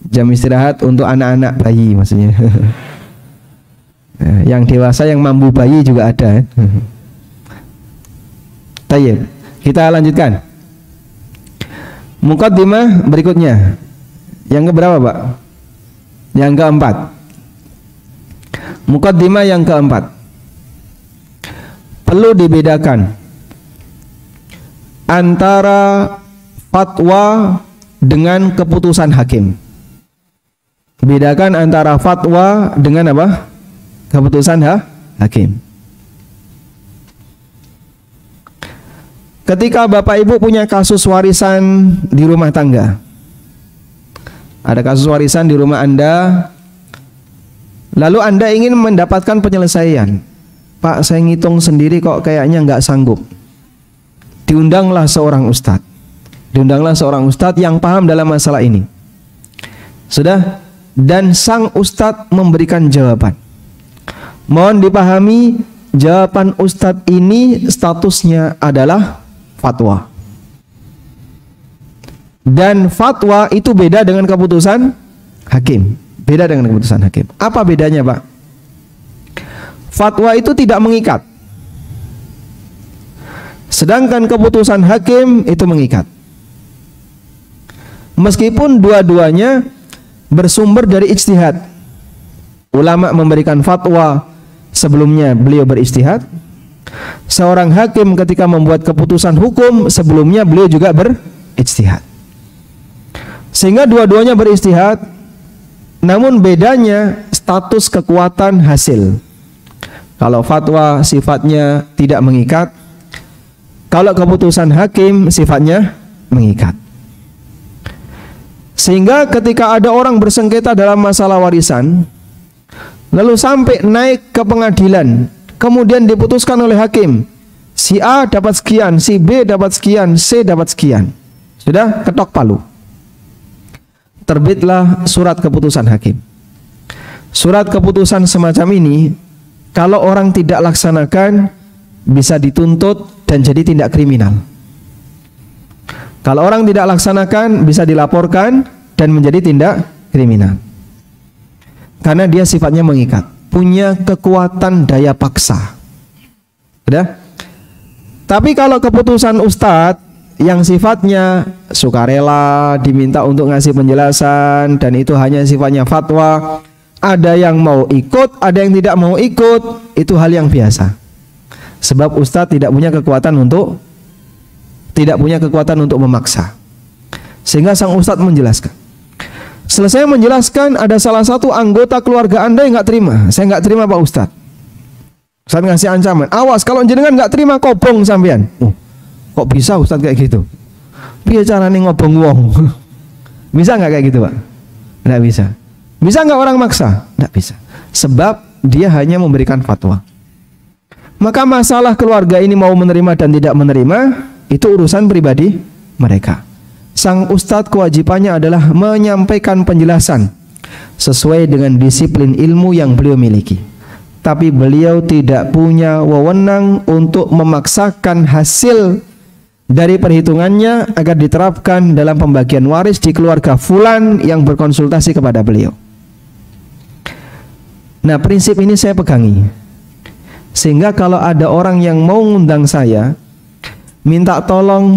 Jam istirahat untuk anak-anak bayi maksudnya. Yang dewasa yang mampu bayi juga ada ya. Tayyib. Kita lanjutkan. Muqaddimah berikutnya. Yang keberapa, Pak? Yang keempat. Muqaddimah yang keempat. Perlu dibedakan antara fatwa dengan keputusan hakim. Bedakan antara fatwa dengan apa? Keputusan hakim. Ketika Bapak Ibu punya kasus warisan di rumah tangga, ada kasus warisan di rumah Anda, lalu Anda ingin mendapatkan penyelesaian. Pak, saya ngitung sendiri kok kayaknya nggak sanggup. Diundanglah seorang ustadz. Diundanglah seorang ustadz yang paham dalam masalah ini. Sudah? Dan sang ustadz memberikan jawaban. Mohon dipahami, jawaban ustadz ini statusnya adalah fatwa. Dan fatwa itu beda dengan keputusan hakim. Beda dengan keputusan hakim. Apa bedanya, Pak? Fatwa itu tidak mengikat. Sedangkan keputusan hakim itu mengikat. Meskipun dua-duanya bersumber dari ijtihad. Ulama memberikan fatwa, sebelumnya beliau berijtihad. Seorang hakim ketika membuat keputusan hukum, sebelumnya beliau juga berijtihad. Sehingga dua-duanya berijtihad, namun bedanya status kekuatan hasil. Kalau fatwa sifatnya tidak mengikat, kalau keputusan hakim sifatnya mengikat. Sehingga ketika ada orang bersengketa dalam masalah warisan, lalu sampai naik ke pengadilan, kemudian diputuskan oleh hakim, si A dapat sekian, si B dapat sekian, C dapat sekian. Sudah ketok palu. Terbitlah surat keputusan hakim. Surat keputusan semacam ini, kalau orang tidak laksanakan, bisa dituntut dan jadi tindak kriminal. Kalau orang tidak laksanakan, bisa dilaporkan dan menjadi tindak kriminal. Karena dia sifatnya mengikat, punya kekuatan daya paksa. Sudah? Tapi kalau keputusan ustadz yang sifatnya sukarela, diminta untuk ngasih penjelasan, dan itu hanya sifatnya fatwa, ada yang mau ikut, ada yang tidak mau ikut, itu hal yang biasa. Sebab ustadz tidak punya kekuatan untuk memaksa. Sehingga sang ustadz menjelaskan. Selesai menjelaskan, ada salah satu anggota keluarga Anda yang nggak terima. Saya nggak terima Pak Ustadz. Ustadz ngasih ancaman, awas kalau jenengan nggak terima kobong sampean. Kok bisa Ustadz kayak gitu? Piye carane ngobong wong? Bisa nggak kayak gitu Pak? Nggak bisa. Bisa nggak orang maksa? Nggak bisa. Sebab dia hanya memberikan fatwa. Maka masalah keluarga ini mau menerima dan tidak menerima, itu urusan pribadi mereka. Sang ustadz kewajibannya adalah menyampaikan penjelasan sesuai dengan disiplin ilmu yang beliau miliki. Tapi beliau tidak punya wewenang untuk memaksakan hasil dari perhitungannya agar diterapkan dalam pembagian waris di keluarga fulan yang berkonsultasi kepada beliau. Nah, prinsip ini saya pegangi. Sehingga kalau ada orang yang mau ngundang saya, minta tolong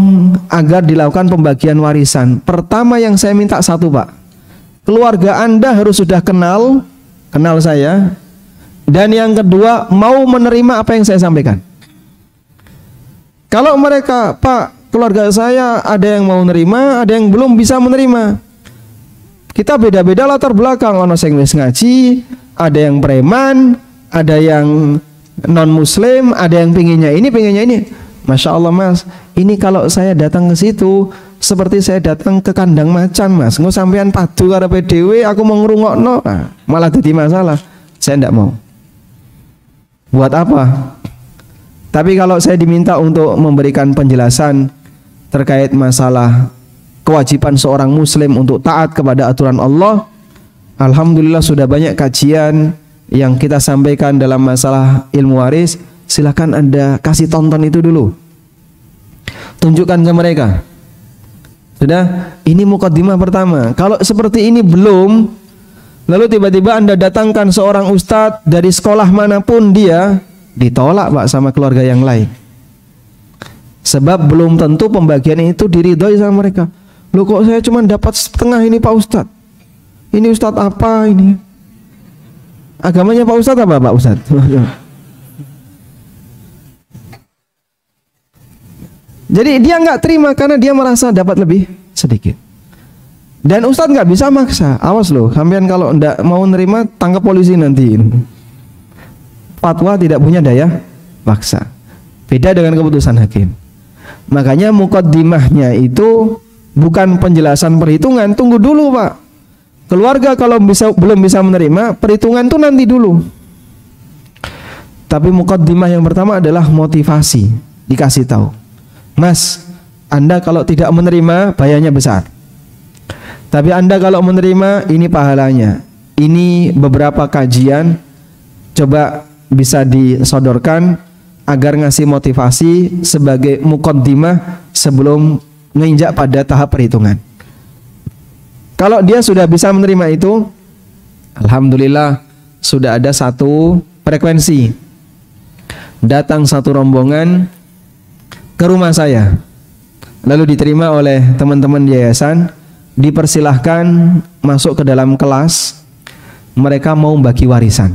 agar dilakukan pembagian warisan, pertama yang saya minta satu Pak, keluarga Anda harus sudah kenal saya, dan yang kedua mau menerima apa yang saya sampaikan. Kalau mereka, Pak, keluarga saya ada yang mau menerima, ada yang belum bisa menerima, kita beda-beda latar belakang, ono sing wis ngaji, ada yang preman, ada yang non muslim, ada yang pinginnya ini. Masya Allah Mas, ini kalau saya datang ke situ seperti saya datang ke kandang macan Mas. Nggak sampean padu karo PDW, aku mau ngrungokno, malah jadi masalah. Saya tidak mau. Buat apa? Tapi kalau saya diminta untuk memberikan penjelasan terkait masalah kewajiban seorang muslim untuk taat kepada aturan Allah, alhamdulillah sudah banyak kajian yang kita sampaikan dalam masalah ilmu waris. Silakan Anda kasih tonton itu dulu, tunjukkan ke mereka. Sudah, ini mukaddimah pertama. Kalau seperti ini belum, lalu tiba-tiba Anda datangkan seorang ustadz dari sekolah manapun, dia ditolak Pak sama keluarga yang lain. Sebab belum tentu pembagian itu diridhoi sama mereka. Loh kok saya cuma dapat setengah ini Pak Ustadz? Ini ustadz apa ini? Agamanya Pak Ustadz apa Pak Ustadz? Jadi dia nggak terima karena dia merasa dapat lebih sedikit. Dan ustadz nggak bisa maksa. Awas loh, sampean kalau nggak mau nerima tangkap polisi nanti. Fatwa tidak punya daya paksa. Beda dengan keputusan hakim. Makanya mukaddimahnya itu bukan penjelasan perhitungan. Tunggu dulu Pak. Keluarga kalau belum bisa menerima, perhitungan itu nanti dulu. Tapi mukaddimah yang pertama adalah motivasi. Dikasih tahu, Mas, Anda kalau tidak menerima bayarnya besar. Tapi Anda kalau menerima ini pahalanya. Ini beberapa kajian, coba bisa disodorkan agar ngasih motivasi sebagai mukaddimah sebelum menginjak pada tahap perhitungan. Kalau dia sudah bisa menerima itu, alhamdulillah sudah ada satu frekuensi. Datang satu rombongan ke rumah saya, lalu diterima oleh teman-teman yayasan, dipersilahkan masuk ke dalam kelas. Mereka mau bagi warisan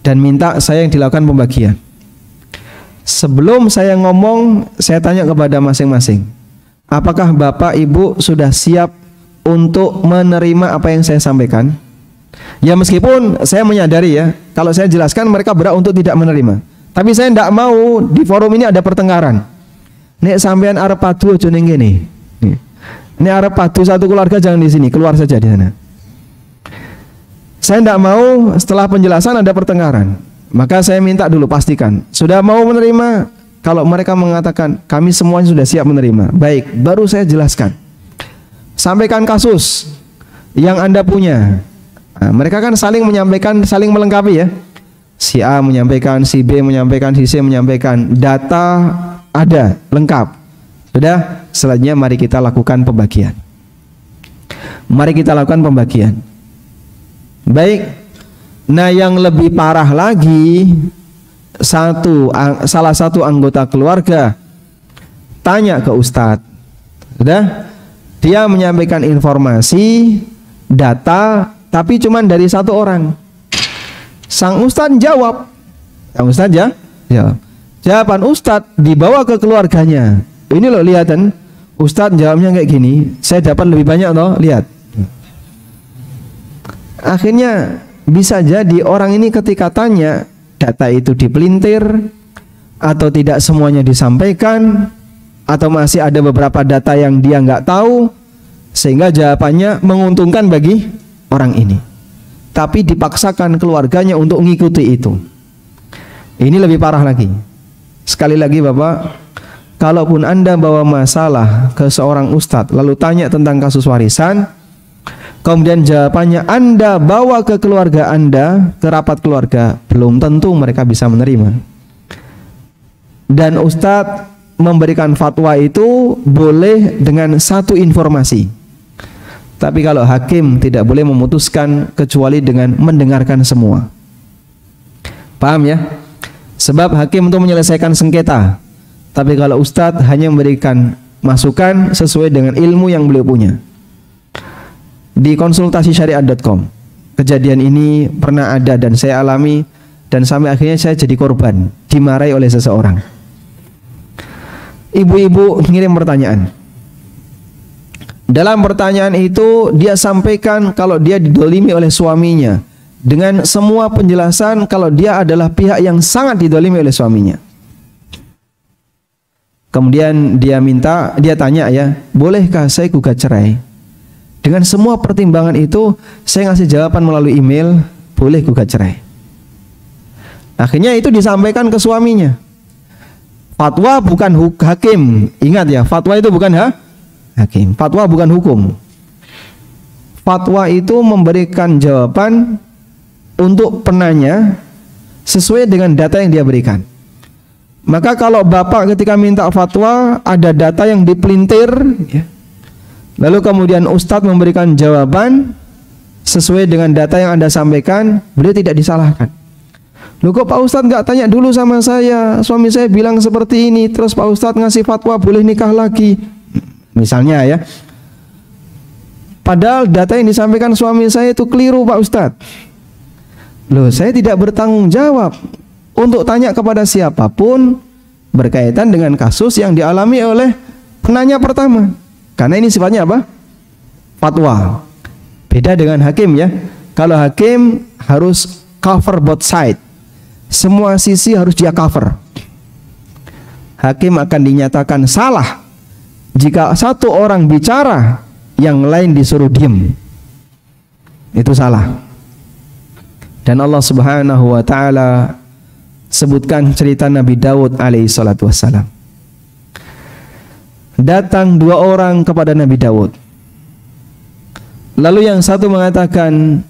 dan minta saya yang dilakukan pembagian. Sebelum saya ngomong, saya tanya kepada masing-masing, apakah Bapak Ibu sudah siap untuk menerima apa yang saya sampaikan? Ya meskipun saya menyadari ya, kalau saya jelaskan mereka berat untuk tidak menerima. Tapi saya tidak mau di forum ini ada pertengkaran. Nek sampean arep padu aja ning kene. Nek arep padu satu keluarga jangan di sini, keluar saja di sana. Saya tidak mau setelah penjelasan ada pertengkaran. Maka saya minta dulu pastikan sudah mau menerima. Kalau mereka mengatakan kami semuanya sudah siap menerima, baik, baru saya jelaskan. Sampaikan kasus yang Anda punya. Nah, mereka kan saling menyampaikan, saling melengkapi ya. Si A menyampaikan, si B menyampaikan, si C menyampaikan. Data ada, lengkap. Sudah, selanjutnya mari kita lakukan pembagian. Mari kita lakukan pembagian. Baik. Nah, yang lebih parah lagi, salah satu anggota keluarga tanya ke ustadz. Sudah, dia menyampaikan informasi, data, tapi cuma dari satu orang. Sang ustadz jawab. Sang ustadz ya? Jawaban Ustadz dibawa ke keluarganya. Ini loh, lihatan, Ustadz jawabnya kayak gini, saya dapat lebih banyak toh, lihat. Akhirnya bisa jadi orang ini ketika tanya, data itu dipelintir, atau tidak semuanya disampaikan, atau masih ada beberapa data yang dia nggak tahu, sehingga jawabannya menguntungkan bagi orang ini. Tapi dipaksakan keluarganya untuk mengikuti itu. Ini lebih parah lagi. Sekali lagi Bapak, kalaupun Anda bawa masalah ke seorang ustadz, lalu tanya tentang kasus warisan, kemudian jawabannya Anda bawa ke keluarga Anda, ke rapat keluarga, belum tentu mereka bisa menerima. Dan ustadz memberikan fatwa itu boleh dengan satu informasi. Tapi kalau hakim tidak boleh memutuskan kecuali dengan mendengarkan semua. Paham ya? Sebab hakim untuk menyelesaikan sengketa. Tapi kalau ustadz hanya memberikan masukan sesuai dengan ilmu yang beliau punya. Di konsultasisyariat.com, kejadian ini pernah ada dan saya alami, dan sampai akhirnya saya jadi korban, dimarahi oleh seseorang. Ibu-ibu ngirim pertanyaan. Dalam pertanyaan itu dia sampaikan kalau dia didolimi oleh suaminya, dengan semua penjelasan kalau dia adalah pihak yang sangat didolimi oleh suaminya. Kemudian dia tanya ya, bolehkah saya gugat cerai? Dengan semua pertimbangan itu saya ngasih jawaban melalui email, boleh gugat cerai. Akhirnya itu disampaikan ke suaminya. Fatwa bukan hakim. Ingat ya, fatwa itu bukan hakim. Fatwa bukan hukum. Fatwa itu memberikan jawaban untuk penanya sesuai dengan data yang dia berikan. Maka kalau bapak ketika minta fatwa ada data yang dipelintir ya, lalu kemudian ustadz memberikan jawaban sesuai dengan data yang Anda sampaikan, beliau tidak disalahkan. Loh kok Pak Ustadz nggak tanya dulu sama saya, suami saya bilang seperti ini, terus Pak Ustadz ngasih fatwa boleh nikah lagi, misalnya ya. Padahal data yang disampaikan suami saya itu keliru Pak Ustadz. Loh, saya tidak bertanggung jawab untuk tanya kepada siapapun berkaitan dengan kasus yang dialami oleh penanya pertama. Karena ini sifatnya apa? Fatwa. Beda dengan hakim ya. Kalau hakim harus cover both side. Semua sisi harus dia cover. Hakim akan dinyatakan salah jika satu orang bicara, yang lain disuruh diam. Itu salah. Dan Allah Subhanahu wa taala sebutkan cerita Nabi Daud alaihi salatu wassalam. Datang dua orang kepada Nabi Daud. Lalu yang satu mengatakan,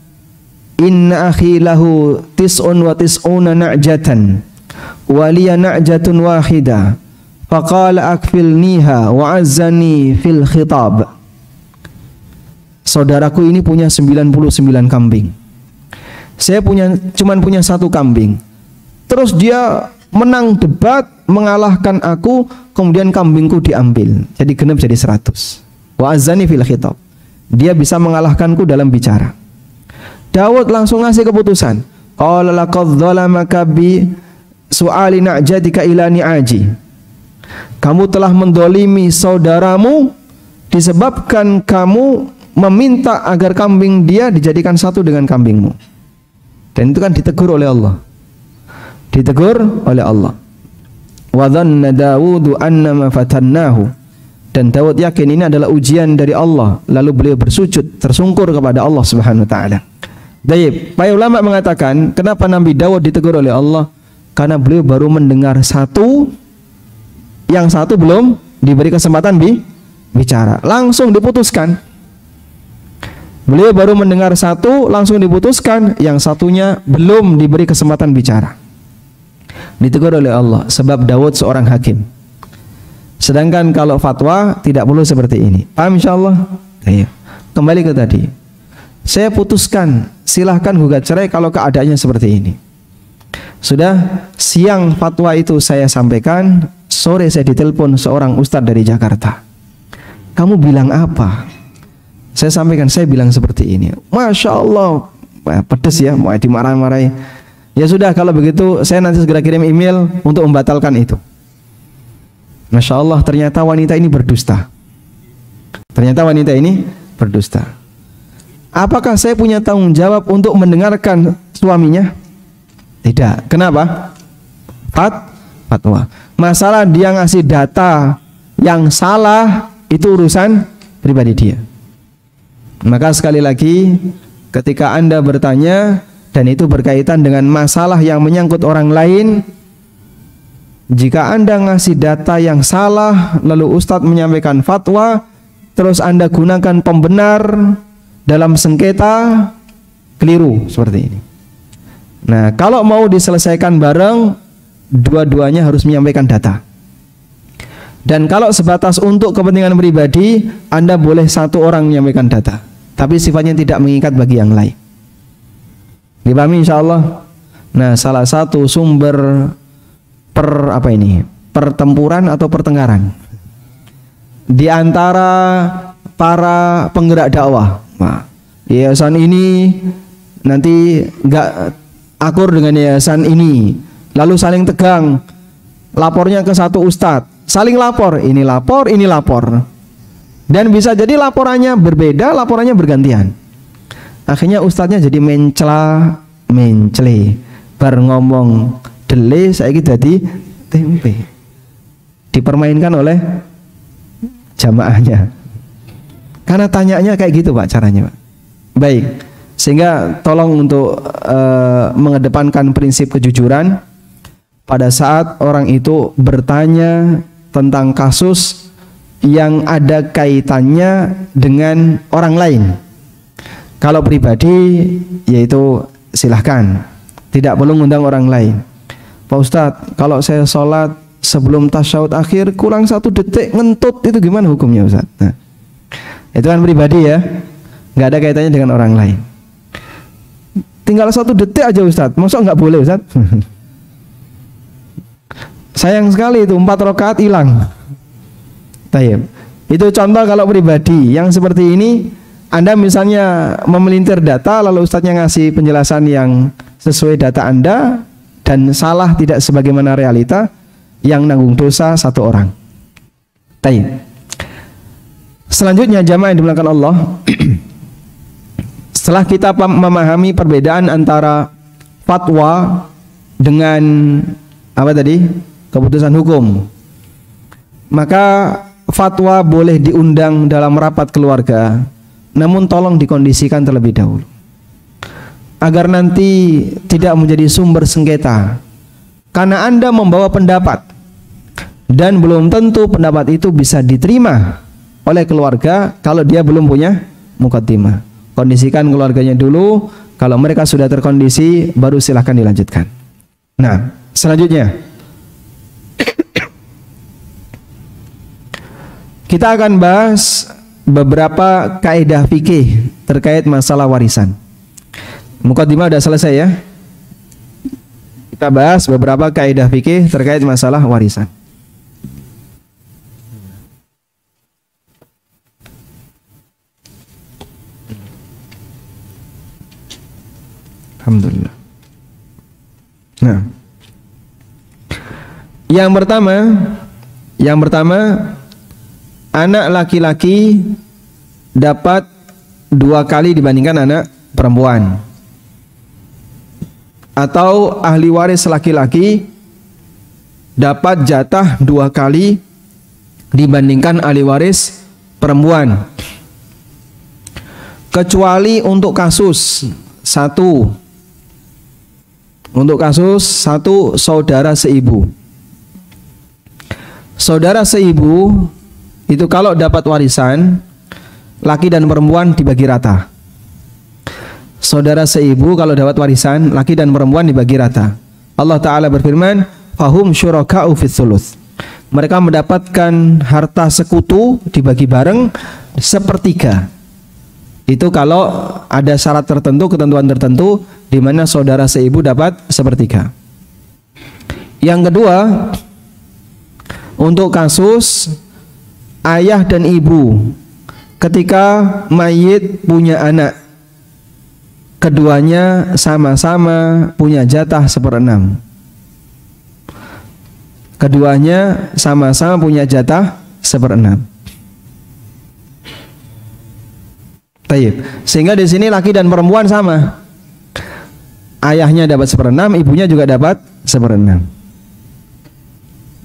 inna akhi lahu tis'un wa tis'una na'jatan wa liya na'jatun wahida faqala akfilniha wa azzani fil khitab. Saudaraku ini punya 99 kambing. Saya cuman punya satu kambing. Terus dia menang debat, mengalahkan aku, kemudian kambingku diambil. Jadi genep jadi 100. Wa azzani fil khitab. Dia bisa mengalahkanku dalam bicara. Daud langsung ngasih keputusan. Qala laqad zalamaka bi su'ali na'jatika ila ni'aji. Kamu telah mendolimi saudaramu disebabkan kamu meminta agar kambing dia dijadikan satu dengan kambingmu. Dan itu kan ditegur oleh Allah. Ditegur oleh Allah. Wa dhanna Dawudu annama fatannahu. Dan Daud yakin ini adalah ujian dari Allah. Lalu beliau bersujud tersungkur kepada Allah Subhanahu wa taala. Baik, para ulama mengatakan kenapa Nabi Daud ditegur oleh Allah? Karena beliau baru mendengar satu, yang satu belum diberi kesempatan bicara, langsung diputuskan. Beliau baru mendengar satu, langsung diputuskan, yang satunya belum diberi kesempatan bicara. Ditegur oleh Allah, sebab Daud seorang hakim. Sedangkan kalau fatwa tidak perlu seperti ini. Paham insyaallah? Ayo. Kembali ke tadi. Saya putuskan, silahkan gugat cerai kalau keadaannya seperti ini. Sudah, siang fatwa itu saya sampaikan, sore saya ditelepon seorang ustadz dari Jakarta. Kamu bilang apa? Saya sampaikan, saya bilang seperti ini. Masya Allah, pedes ya, mau dimarah-marahi. Ya sudah, kalau begitu saya nanti segera kirim email untuk membatalkan itu. Masya Allah, ternyata wanita ini berdusta. Ternyata wanita ini berdusta. Apakah saya punya tanggung jawab untuk mendengarkan suaminya? Tidak. Kenapa? Fatwa. Masalah dia ngasih data yang salah, itu urusan pribadi dia. Maka sekali lagi, ketika Anda bertanya dan itu berkaitan dengan masalah yang menyangkut orang lain, jika Anda ngasih data yang salah lalu Ustadz menyampaikan fatwa, terus Anda gunakan pembenar dalam sengketa, keliru seperti ini. Nah, kalau mau diselesaikan bareng, dua-duanya harus menyampaikan data. Dan kalau sebatas untuk kepentingan pribadi, Anda boleh satu orang menyampaikan data, tapi sifatnya tidak mengikat bagi yang lain. Dipahami insya Allah? Nah, salah satu sumber pertempuran atau pertengkaran di antara para penggerak dakwah. Nah, yayasan ini nanti nggak akur dengan yayasan ini, lalu saling tegang, lapornya ke satu ustadz, saling lapor, ini lapor, dan bisa jadi laporannya berbeda, laporannya bergantian. Akhirnya ustadznya jadi mencle, bar ngomong dele saiki dadi tempe, dipermainkan oleh jamaahnya. Karena tanyanya kayak gitu Pak, caranya Pak. Baik, sehingga tolong untuk mengedepankan prinsip kejujuran pada saat orang itu bertanya tentang kasus yang ada kaitannya dengan orang lain. Kalau pribadi, yaitu silahkan, tidak perlu ngundang orang lain. Pak Ustadz, kalau saya sholat sebelum tasyahud akhir kurang 1 detik ngentut, itu gimana hukumnya Ustadz? Nah, itu kan pribadi ya, nggak ada kaitannya dengan orang lain. Tinggal 1 detik aja Ustadz, masa nggak boleh Ustadz? Sayang sekali itu 4 rakaat hilang. Tayyib. Itu contoh kalau pribadi. Yang seperti ini, Anda misalnya memelintir data, lalu Ustadznya ngasih penjelasan yang sesuai data Anda dan salah tidak sebagaimana realita, yang nanggung dosa 1 orang. Tayyib. Selanjutnya jamaah yang dimuliakan Allah, setelah kita memahami perbedaan antara fatwa dengan apa tadi? Keputusan hukum, maka fatwa boleh diundang dalam rapat keluarga, namun tolong dikondisikan terlebih dahulu agar nanti tidak menjadi sumber sengketa. Karena Anda membawa pendapat dan belum tentu pendapat itu bisa diterima oleh keluarga kalau dia belum punya muqaddimah. Kondisikan keluarganya dulu, kalau mereka sudah terkondisi baru silahkan dilanjutkan. Nah, selanjutnya kita akan bahas beberapa kaidah fikih terkait masalah warisan. Muqaddimah sudah selesai ya. Kita bahas beberapa kaidah fikih terkait masalah warisan. Alhamdulillah. Nah, yang pertama, anak laki-laki dapat 2 kali dibandingkan anak perempuan. Atau ahli waris laki-laki dapat jatah 2 kali dibandingkan ahli waris perempuan. Kecuali untuk kasus satu saudara seibu. Saudara seibu itu kalau dapat warisan, laki dan perempuan dibagi rata. Saudara seibu kalau dapat warisan, laki dan perempuan dibagi rata. Allah Ta'ala berfirman, fahum syuraka'u fits thuluts. Mereka mendapatkan harta sekutu dibagi bareng 1/3. Itu kalau ada syarat tertentu, ketentuan tertentu, di mana saudara seibu dapat 1/3. Yang kedua, untuk kasus ayah dan ibu ketika mayit punya anak, keduanya sama-sama punya jatah 1/6. Keduanya sama-sama punya jatah 1/6. Taib. Sehingga di sini laki dan perempuan sama. Ayahnya dapat 1/6, ibunya juga dapat 1/6.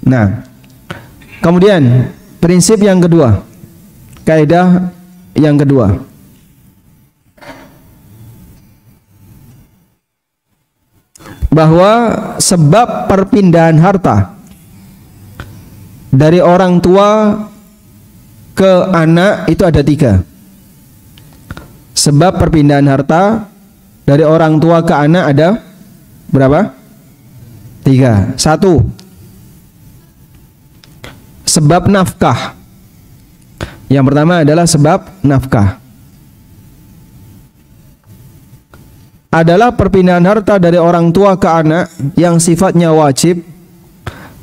Nah, kemudian prinsip yang kedua, kaidah yang kedua, bahwa sebab perpindahan harta dari orang tua ke anak itu ada 3. Sebab perpindahan harta dari orang tua ke anak ada berapa? 3. 1, sebab nafkah. Yang pertama adalah sebab nafkah. Adalah perpindahan harta dari orang tua ke anak yang sifatnya wajib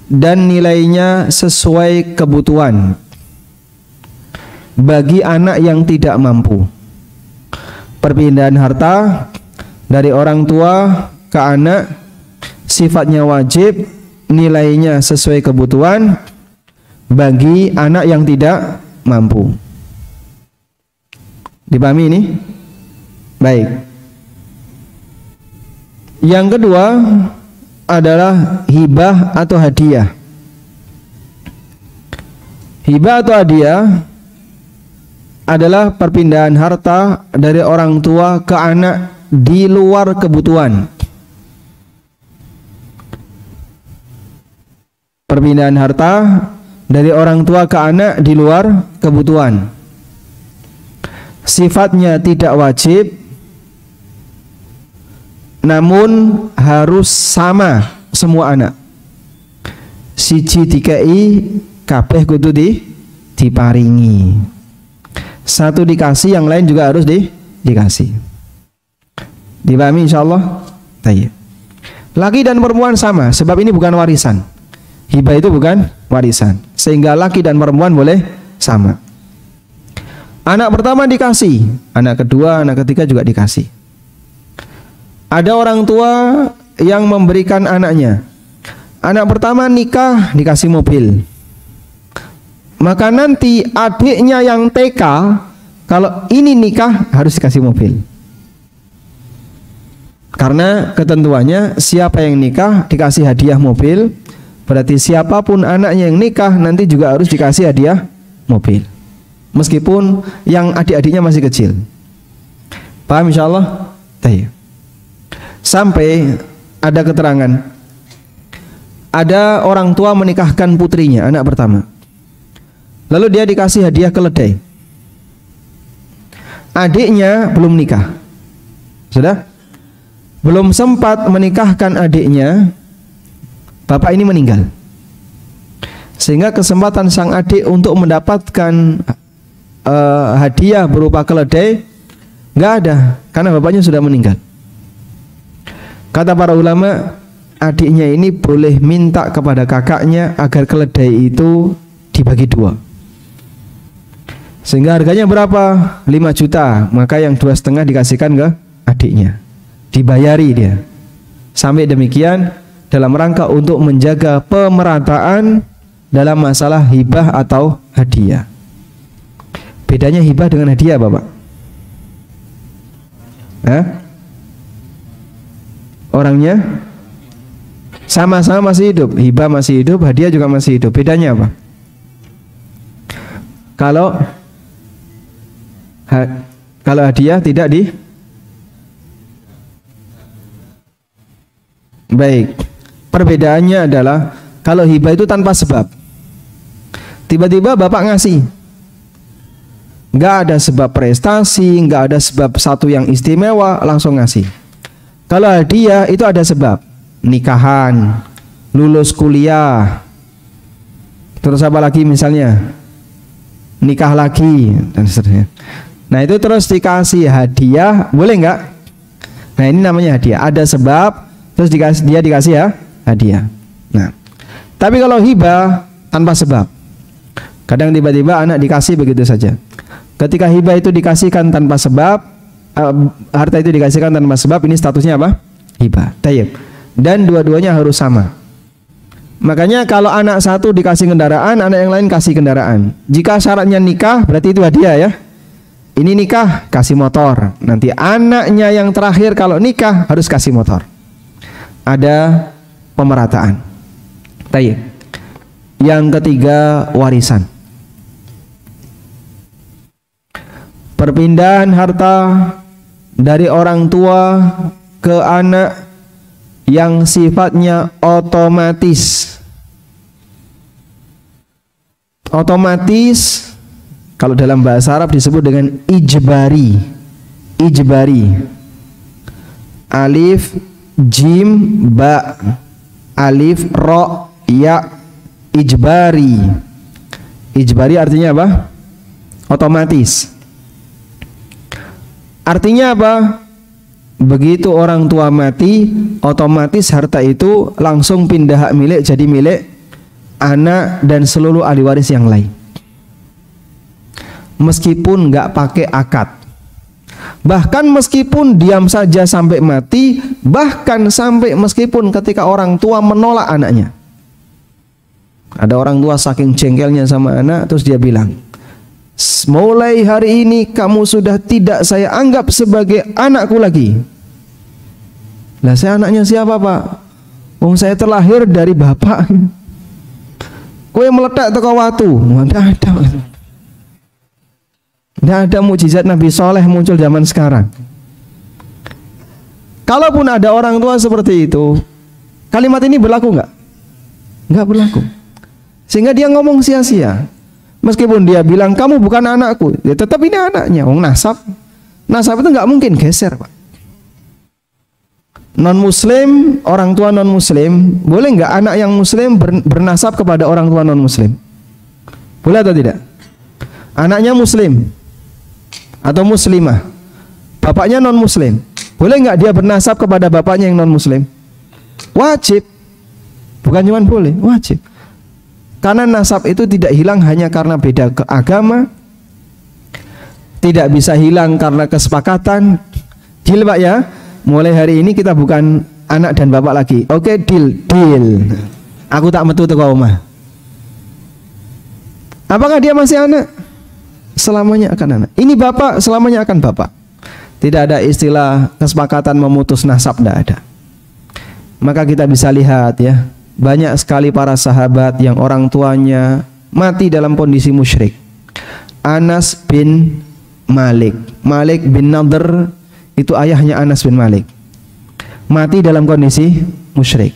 dan nilainya sesuai kebutuhan bagi anak yang tidak mampu. Perpindahan harta dari orang tua ke anak sifatnya wajib, nilainya sesuai kebutuhan bagi anak yang tidak mampu. Dipahami ini? Baik. Yang kedua adalah hibah atau hadiah. Hibah atau hadiah adalah perpindahan harta dari orang tua ke anak di luar kebutuhan. Perpindahan harta dari orang tua ke anak di luar kebutuhan. Sifatnya tidak wajib, namun harus sama semua anak. Siji dikai, kabeh kudu diparingi. Satu dikasih, yang lain juga harus dikasih. Dipahami insyaallah? Baik. Laki dan perempuan sama, sebab ini bukan warisan. Hibah itu bukan warisan, sehingga laki dan perempuan boleh sama. Anak pertama dikasih, anak kedua, anak ketiga juga dikasih. Ada orang tua yang memberikan anaknya. Anak pertama nikah dikasih mobil. Maka nanti adiknya yang TK, kalau ini nikah harus dikasih mobil. Karena ketentuannya siapa yang nikah dikasih hadiah mobil, berarti siapapun anaknya yang nikah nanti juga harus dikasih hadiah mobil. Meskipun yang adik-adiknya masih kecil. Paham insyaallah? Baik. Sampai ada keterangan, ada orang tua menikahkan putrinya, anak pertama. Lalu dia dikasih hadiah keledai. Adiknya belum nikah. Sudah? Belum sempat menikahkan adiknya, bapak ini meninggal. Sehingga kesempatan sang adik untuk mendapatkan hadiah berupa keledai nggak ada, karena bapaknya sudah meninggal. Kata para ulama, adiknya ini boleh minta kepada kakaknya agar keledai itu dibagi 2. Sehingga harganya berapa? 5 juta. Maka yang 2,5 dikasihkan ke adiknya, dibayari dia. Sampai demikian dalam rangka untuk menjaga pemerataan dalam masalah hibah atau hadiah. Bedanya hibah dengan hadiah, Bapak? Orangnya sama-sama masih hidup, hibah masih hidup, hadiah juga masih hidup. Bedanya apa? Kalau hadiah tidak baik. Perbedaannya adalah kalau hibah itu tanpa sebab. Tiba-tiba bapak ngasih, nggak ada sebab prestasi, nggak ada sebab satu yang istimewa, langsung ngasih. Kalau hadiah itu ada sebab, nikahan, lulus kuliah, terus apa lagi misalnya, nikah lagi dan seterusnya. Nah itu terus dikasih hadiah, boleh nggak? Nah ini namanya hadiah, ada sebab, terus dia dikasih ya hadiah. Nah tapi kalau hibah tanpa sebab, kadang tiba-tiba anak dikasih begitu saja. Ketika hibah itu dikasihkan tanpa sebab, harta itu dikasihkan tanpa sebab, ini statusnya apa? Hibah. Tayyib. Dan dua-duanya harus sama. Makanya kalau anak satu dikasih kendaraan, anak yang lain kasih kendaraan. Jika syaratnya nikah, berarti itu hadiah ya. Ini nikah, kasih motor. Nanti anaknya yang terakhir kalau nikah harus kasih motor. Ada pemerataan. Tayyib. Yang ketiga, warisan. Perpindahan harta dari orang tua ke anak yang sifatnya otomatis. Otomatis kalau dalam bahasa Arab disebut dengan ijbari. Ijbari. Alif, jim, ba. Alif, ro, ya. Ijbari. Ijbari artinya apa? Otomatis. Artinya apa? Begitu orang tua mati, otomatis harta itu langsung pindah hak milik jadi milik anak dan seluruh ahli waris yang lain. Meskipun nggak pakai akad, bahkan meskipun diam saja sampai mati, bahkan sampai meskipun ketika orang tua menolak anaknya. Ada orang tua saking jengkelnya sama anak, terus dia bilang, mulai hari ini kamu sudah tidak saya anggap sebagai anakku lagi. Lah saya anaknya siapa pak? Wong saya terlahir dari bapak. Kowe meletak teko watu. Tidak ada mukjizat Nabi Soleh muncul zaman sekarang. Kalaupun ada orang tua seperti itu, kalimat ini berlaku nggak? Nggak berlaku. Sehingga dia ngomong sia-sia. Meskipun dia bilang kamu bukan anakku, ya tetap ini anaknya. Wong nasab, nasab itu nggak mungkin geser, pak. Non Muslim, orang tua non Muslim, boleh nggak anak yang Muslim bernasab kepada orang tua non Muslim? Boleh atau tidak? Anaknya Muslim atau Muslimah, bapaknya non Muslim, boleh nggak dia bernasab kepada bapaknya yang non Muslim? Wajib, bukan cuma boleh, wajib. Karena nasab itu tidak hilang hanya karena beda agama, tidak bisa hilang karena kesepakatan. Deal pak ya, mulai hari ini kita bukan anak dan bapak lagi. Oke, deal, deal. Aku tak metu teko omah. Apakah dia masih anak? Selamanya akan anak. Ini bapak, selamanya akan bapak. Tidak ada istilah kesepakatan memutus nasab, tidak ada. Maka kita bisa lihat ya, banyak sekali para sahabat yang orang tuanya mati dalam kondisi musyrik. Anas bin Malik, Malik bin Nadr, itu ayahnya Anas bin Malik, mati dalam kondisi musyrik.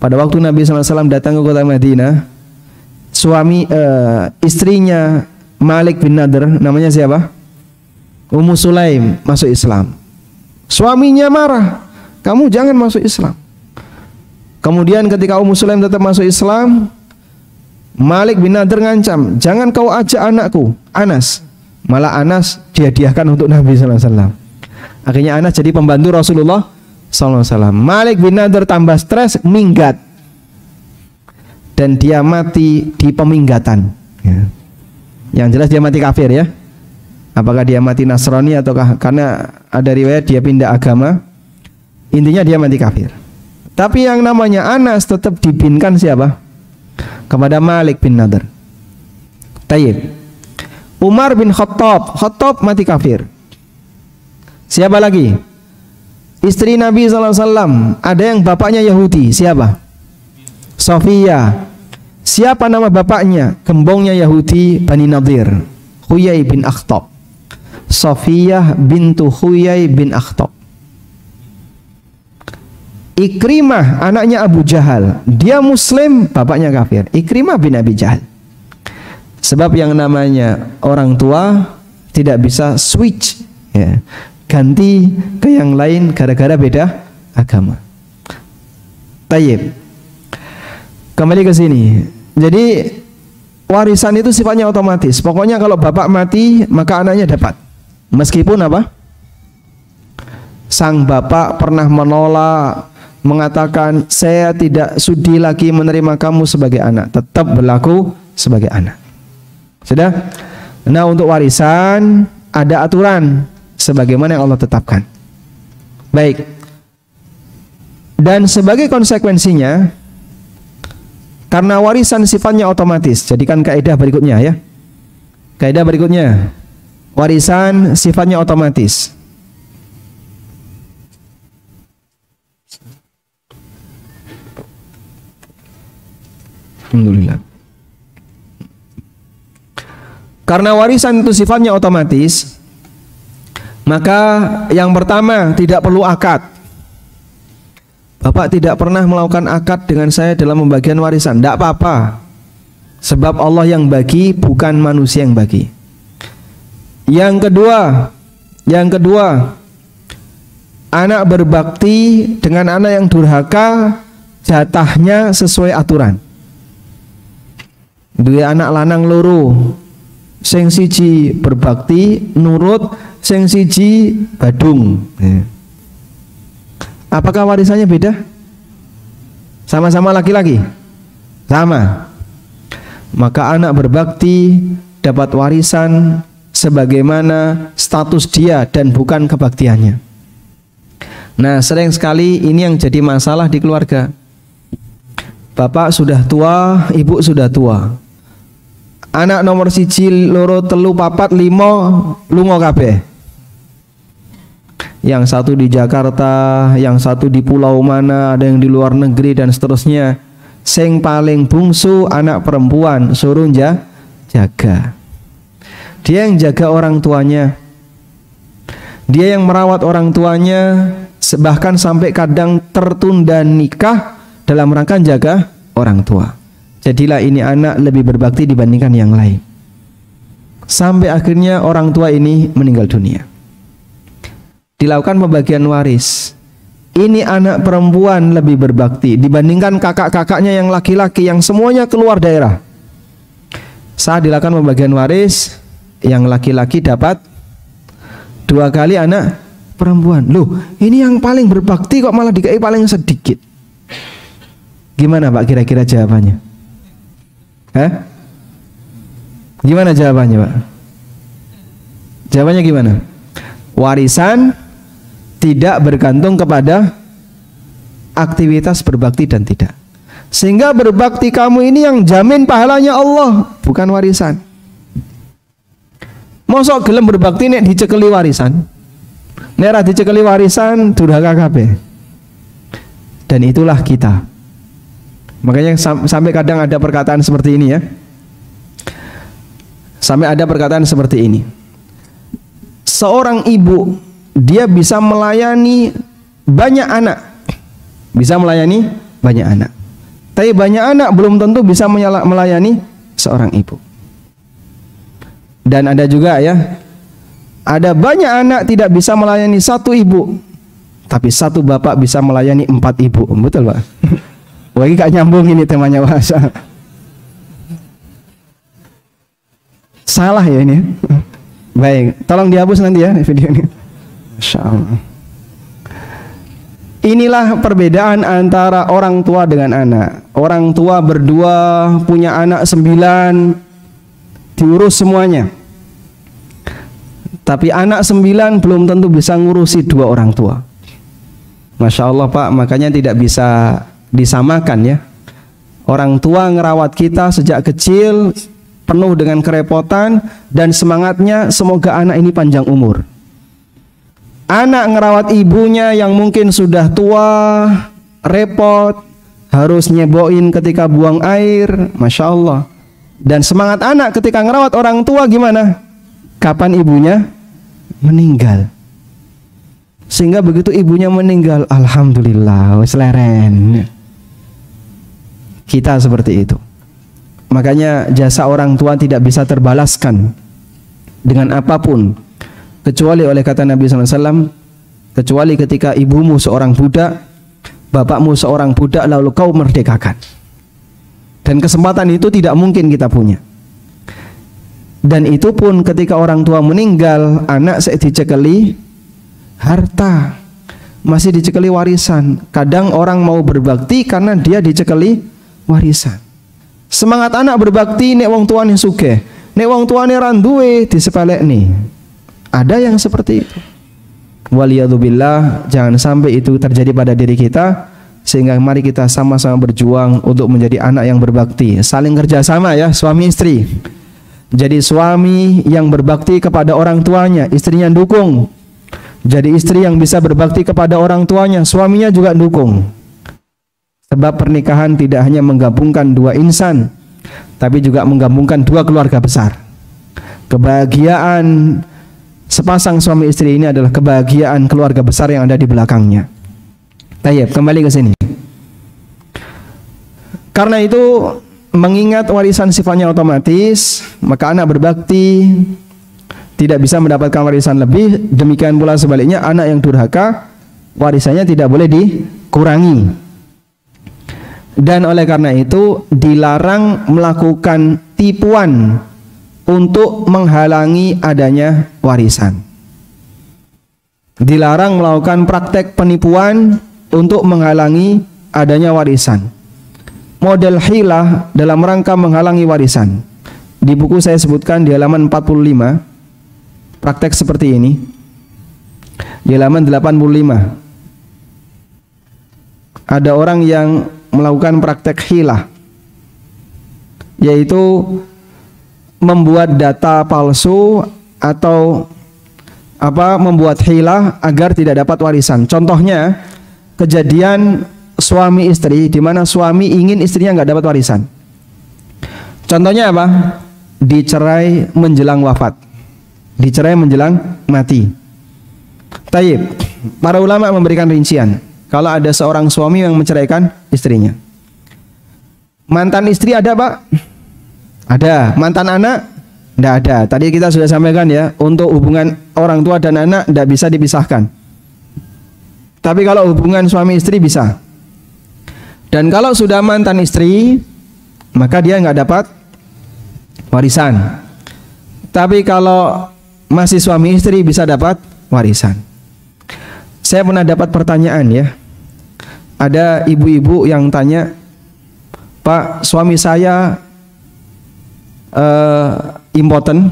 Pada waktu Nabi SAW datang ke kota Madinah, istrinya Malik bin Nadr, namanya siapa? Ummu Sulaim, masuk Islam. Suaminya marah, kamu jangan masuk Islam. Kemudian ketika Ummu Sulaim tetap masuk Islam, Malik bin Nadr ngancam, jangan kau ajak anakku Anas. Malah Anas dihadiahkan untuk Nabi SAW. Akhirnya Anas jadi pembantu Rasulullah SAW. Malik bin Nadr tambah stres, minggat, dan dia mati di peminggatan ya. Yang jelas dia mati kafir ya. Apakah dia mati Nasrani ataukah karena ada riwayat dia pindah agama, intinya dia mati kafir. Tapi yang namanya Anas tetap dibinkan siapa? Kepada Malik bin Nadr. Tayyib. Umar bin Khattab, Khattab mati kafir. Siapa lagi? Istri Nabi SAW, ada yang bapaknya Yahudi, siapa? Sofia. Siapa nama bapaknya? Gembongnya Yahudi Bani Nadir, Huyai bin Akhtab. Sofiyah bintu Huyai bin Akhtab. Ikrimah anaknya Abu Jahal, dia Muslim, bapaknya kafir. Ikrimah bin Abi Jahal. Sebab yang namanya orang tua tidak bisa switch ya, ganti ke yang lain gara-gara beda agama. Tayyib. Kembali ke sini. Jadi warisan itu sifatnya otomatis. Pokoknya kalau bapak mati maka anaknya dapat. Meskipun apa? Sang bapak pernah menolak, mengatakan saya tidak sudi lagi menerima kamu sebagai anak, tetap berlaku sebagai anak. Sudah? Nah, untuk warisan ada aturan sebagaimana yang Allah tetapkan. Baik. Dan sebagai konsekuensinya, karena warisan sifatnya otomatis, jadikan kaidah berikutnya ya. Kaidah berikutnya, warisan sifatnya otomatis. Alhamdulillah. Karena warisan itu sifatnya otomatis, maka yang pertama tidak perlu akad. Bapak tidak pernah melakukan akad dengan saya dalam pembagian warisan, tidak apa-apa. Sebab Allah yang bagi, bukan manusia yang bagi. Yang kedua, anak berbakti dengan anak yang durhaka, jatahnya sesuai aturan. Dua anak lanang loro, sing siji berbakti nurut, sing siji badung. Apakah warisannya beda? Sama-sama laki-laki? Sama. Maka anak berbakti dapat warisan sebagaimana status dia dan bukan kebaktiannya. Nah, sering sekali ini yang jadi masalah di keluarga. Bapak sudah tua, ibu sudah tua. Anak nomor siji, loro, telu, papat, limo, lunga kabeh. Yang satu di Jakarta, yang satu di pulau mana, ada yang di luar negeri dan seterusnya. Sing paling bungsu anak perempuan, suruh jaga. Dia yang jaga orang tuanya. Dia yang merawat orang tuanya, bahkan sampai kadang tertunda nikah dalam rangka jaga orang tua. Jadilah ini anak lebih berbakti dibandingkan yang lain. Sampai akhirnya orang tua ini meninggal dunia. Dilakukan pembagian waris. Ini anak perempuan lebih berbakti dibandingkan kakak-kakaknya yang laki-laki yang semuanya keluar daerah. Saat dilakukan pembagian waris, yang laki-laki dapat 2 kali anak perempuan. Loh, ini yang paling berbakti kok malah dikai paling sedikit. Gimana Pak kira-kira jawabannya? Gimana jawabannya Pak? Jawabannya gimana? Warisan tidak bergantung kepada aktivitas berbakti dan tidak. Sehingga berbakti kamu ini yang jamin pahalanya Allah, bukan warisan. Mosok gelem berbakti nek dicekeli warisan. Nek ra dicekeli warisan durhaka kabeh. Dan itulah kita. Makanya sampai kadang ada perkataan seperti ini ya. Sampai ada perkataan seperti ini. Seorang ibu dia bisa melayani banyak anak. Bisa melayani banyak anak. Tapi banyak anak belum tentu bisa melayani seorang ibu. Dan ada juga ya, ada banyak anak tidak bisa melayani satu ibu, tapi satu bapak bisa melayani 4 ibu. Betul Pak? Wah, ini gak nyambung ini temanya bahasa. Salah ya ini. Baik, tolong dihapus nanti ya video ini. Masya Allah. Inilah perbedaan antara orang tua dengan anak. Orang tua berdua punya anak 9, diurus semuanya. Tapi anak 9 belum tentu bisa ngurusi 2 orang tua. Masya Allah Pak, makanya tidak bisa disamakan ya. Orang tua ngerawat kita sejak kecil penuh dengan kerepotan dan semangatnya semoga anak ini panjang umur. Anak ngerawat ibunya yang mungkin sudah tua, repot, harus nyeboin ketika buang air, Masya Allah. Dan semangat anak ketika ngerawat orang tua gimana? Kapan ibunya meninggal? Sehingga begitu ibunya meninggal, alhamdulillah, wis leren. Kita seperti itu. Makanya jasa orang tua tidak bisa terbalaskan dengan apapun, kecuali oleh kata Nabi SAW, kecuali ketika ibumu seorang budak, bapakmu seorang budak, lalu kau merdekakan. Dan kesempatan itu tidak mungkin kita punya. Dan itu pun ketika orang tua meninggal, anak saya dicekeli harta, masih dicekeli warisan. Kadang orang mau berbakti karena dia dicekeli warisan. Semangat anak berbakti nek wong tuane sugih, nek wong tuane ra duwe disepelekne. Ada yang seperti itu. Waliyadzubillah, jangan sampai itu terjadi pada diri kita, sehingga mari kita sama-sama berjuang untuk menjadi anak yang berbakti. Saling kerjasama ya, suami istri. Jadi suami yang berbakti kepada orang tuanya, istrinya dukung. Jadi istri yang bisa berbakti kepada orang tuanya, suaminya juga dukung. Sebab pernikahan tidak hanya menggabungkan dua insan, tapi juga menggabungkan dua keluarga besar. Kebahagiaan sepasang suami istri ini adalah kebahagiaan keluarga besar yang ada di belakangnya. Tayyib, kembali ke sini. Karena itu, mengingat warisan sifatnya otomatis, maka anak berbakti tidak bisa mendapatkan warisan lebih. Demikian pula sebaliknya, anak yang durhaka, warisannya tidak boleh dikurangi. Dan oleh karena itu, dilarang melakukan tipuan untuk menghalangi adanya warisan. Dilarang melakukan praktek penipuan untuk menghalangi adanya warisan. Model hilah dalam rangka menghalangi warisan. Di buku saya sebutkan di halaman 45 praktek seperti ini. Di halaman 85 ada orang yang melakukan praktek hilah, yaitu membuat data palsu atau membuat hilah agar tidak dapat warisan. Contohnya kejadian suami istri di mana suami ingin istrinya nggak dapat warisan. Contohnya apa? Dicerai menjelang wafat, dicerai menjelang mati. Tayyib, para ulama memberikan rincian. Kalau ada seorang suami yang menceraikan istrinya, mantan istri ada Pak? Ada. Mantan anak? Tidak ada. Tadi kita sudah sampaikan ya, untuk hubungan orang tua dan anak tidak bisa dipisahkan. Tapi kalau hubungan suami istri bisa. Dan kalau sudah mantan istri, maka dia nggak dapat warisan. Tapi kalau masih suami istri bisa dapat warisan. Saya pernah dapat pertanyaan ya. Ada ibu-ibu yang tanya, Pak, suami saya impoten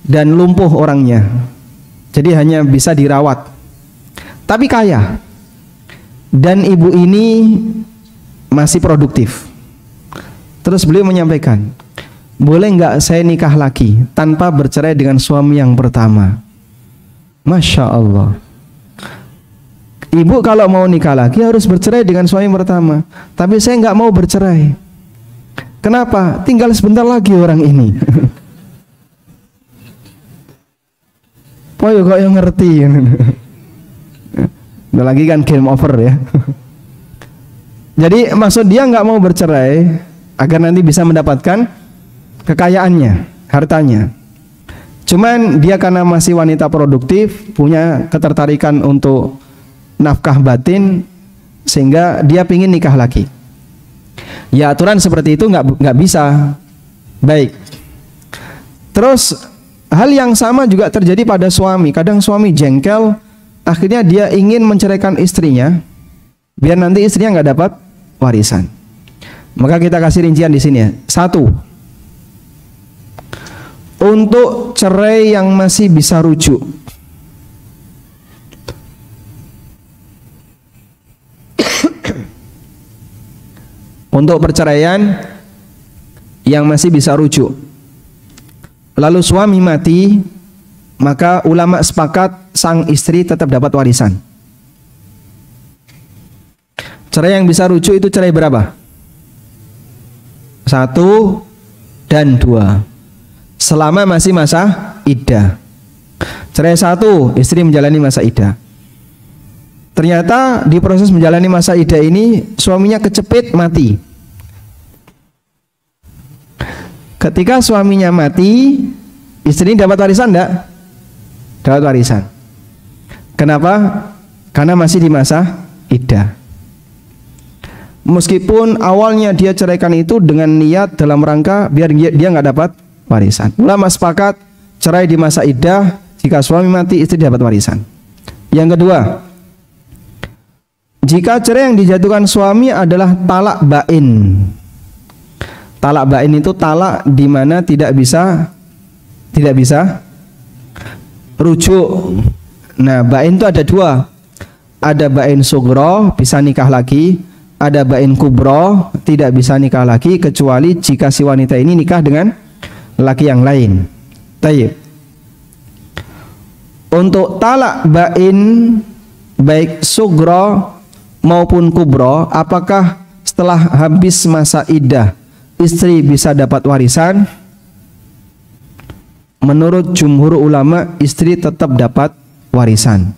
dan lumpuh orangnya, jadi hanya bisa dirawat, tapi kaya, dan ibu ini masih produktif. Terus beliau menyampaikan, boleh nggak saya nikah lagi tanpa bercerai dengan suami yang pertama? Masya Allah. Ibu kalau mau nikah lagi harus bercerai dengan suami pertama, tapi saya nggak mau bercerai. Kenapa? Tinggal sebentar lagi orang ini. Poyo kok yang ngerti. Udah lagi kan game over ya. Jadi maksud dia nggak mau bercerai agar nanti bisa mendapatkan kekayaannya, hartanya. Cuman dia karena masih wanita produktif, punya ketertarikan untuk nafkah batin, sehingga dia pingin nikah lagi. Ya aturan seperti itu nggak bisa. Baik. Terus hal yang sama juga terjadi pada suami. Kadang suami jengkel, akhirnya dia ingin menceraikan istrinya, biar nanti istrinya nggak dapat warisan. Maka kita kasih rincian di sini ya. 1. Untuk cerai yang masih bisa rujuk, untuk perceraian yang masih bisa rujuk, lalu suami mati, maka ulama sepakat sang istri tetap dapat warisan. Cerai yang bisa rujuk itu cerai berapa? 1 dan 2. Selama masih masa iddah. Cerai 1, istri menjalani masa iddah. Ternyata di proses menjalani masa iddah ini suaminya kecepit mati. Ketika suaminya mati, istri dapat warisan enggak? Dapat warisan. Kenapa? Karena masih di masa iddah. Meskipun awalnya dia ceraikan itu dengan niat dalam rangka biar dia nggak dapat warisan. Ulama sepakat cerai di masa iddah, jika suami mati istri dapat warisan. Yang kedua, jika cerai yang dijatuhkan suami adalah talak bain. Talak bain itu talak di mana tidak bisa rujuk. Nah, bain itu ada dua. Ada bain sugro, bisa nikah lagi. Ada bain kubro, tidak bisa nikah lagi kecuali jika si wanita ini nikah dengan laki yang lain. Tayyib. Untuk talak bain baik sugro maupun kubro, apakah setelah habis masa iddah istri bisa dapat warisan? Menurut jumhur ulama, istri tetap dapat warisan.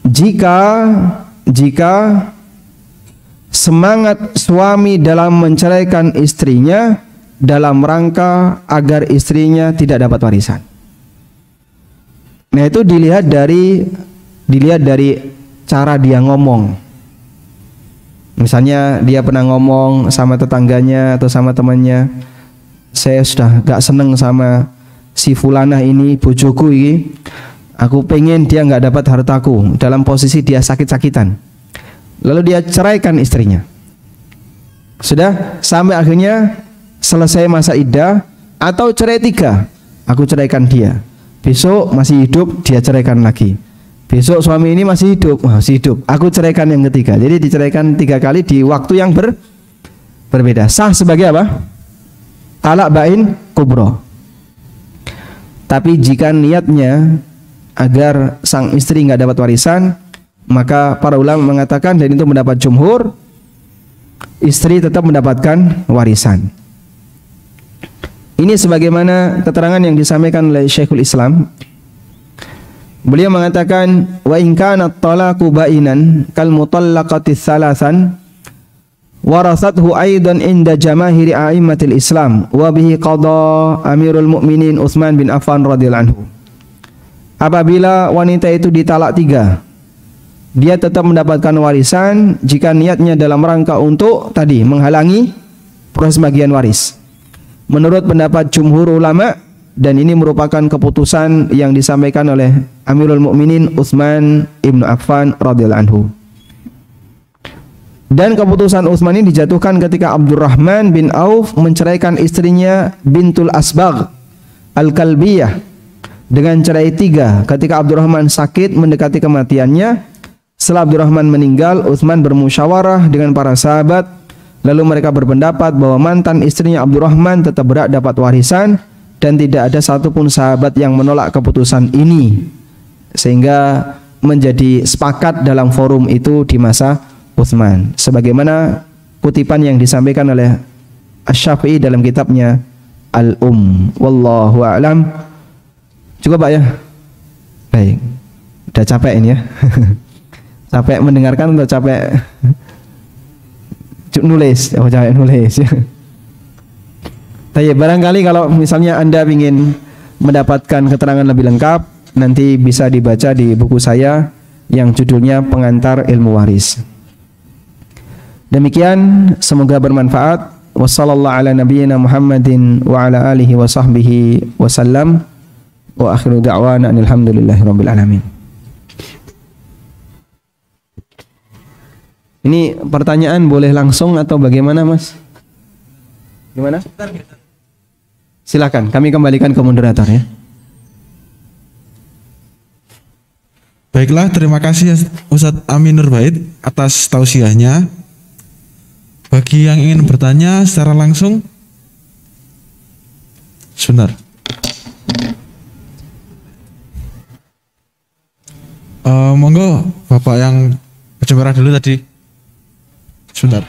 Jika semangat suami dalam menceraikan istrinya dalam rangka agar istrinya tidak dapat warisan. Nah, itu dilihat dari cara dia ngomong. Misalnya dia pernah ngomong sama tetangganya atau sama temannya, saya sudah gak seneng sama si fulanah ini, bojoku ini, aku pengen dia gak dapat hartaku, dalam posisi dia sakit-sakitan. Lalu dia ceraikan istrinya. Sudah sampai akhirnya selesai masa iddah, atau cerai 3, aku ceraikan dia. Besok masih hidup, dia ceraikan lagi. Besok suami ini masih hidup, aku ceraikan yang ketiga. Jadi diceraikan 3 kali di waktu yang berbeda. Sah sebagai apa? Talak bain kubro. Tapi jika niatnya agar sang istri nggak dapat warisan, maka para ulama mengatakan, dan itu mendapat jumhur, istri tetap mendapatkan warisan. Ini sebagaimana keterangan yang disampaikan oleh Syekhul Islam. Beliau mengatakan, wa in kana at-talaqu bainan kal mutallaqati thalathan warasathu aidan inda jamaahiri a'immatil Islam wa bihi qada Amirul Mukminin Utsman bin Affan radhiyallahu anhu. Apabila wanita itu ditalak 3, dia tetap mendapatkan warisan jika niatnya dalam rangka untuk tadi menghalangi proses bagian waris. Menurut pendapat jumhur ulama, dan ini merupakan keputusan yang disampaikan oleh Amirul Mukminin Utsman ibnu Affan radhiyallahu anhu. Dan keputusan Utsman ini dijatuhkan ketika Abdurrahman bin Auf menceraikan istrinya Bintul Asbagh Al-Kalbiyah dengan cerai 3 ketika Abdurrahman sakit mendekati kematiannya. Setelah Abdurrahman meninggal, Utsman bermusyawarah dengan para sahabat. Lalu mereka berpendapat bahwa mantan istrinya Abdurrahman tetap berhak dapat warisan, dan tidak ada satupun sahabat yang menolak keputusan ini, sehingga menjadi sepakat dalam forum itu di masa Utsman. Sebagaimana kutipan yang disampaikan oleh Asy-Syafi'i dalam kitabnya Al-Wallahu a'lam. Cukup Pak ya? Baik. Udah capek ini ya. Capek mendengarkan atau capek nulis? Oh, capek nulis. Tapi barangkali kalau misalnya Anda ingin mendapatkan keterangan lebih lengkap, nanti bisa dibaca di buku saya yang judulnya Pengantar Ilmu Waris. Demikian, semoga bermanfaat. Wassallallahu ala nabiyyina Muhammadin wa ala alihi wa sahbihi wasallam. Wa akhiru da'wana alhamdulillahi rabbil alamin. Ini pertanyaan boleh langsung atau bagaimana, Mas? Gimana? Silakan, kami kembalikan ke moderator ya. Baiklah, terima kasih Ustadz Amin Nur Bait atas tausiahnya. Bagi yang ingin bertanya secara langsung, sebentar. Monggo Bapak yang baju merah dulu tadi. Sebentar.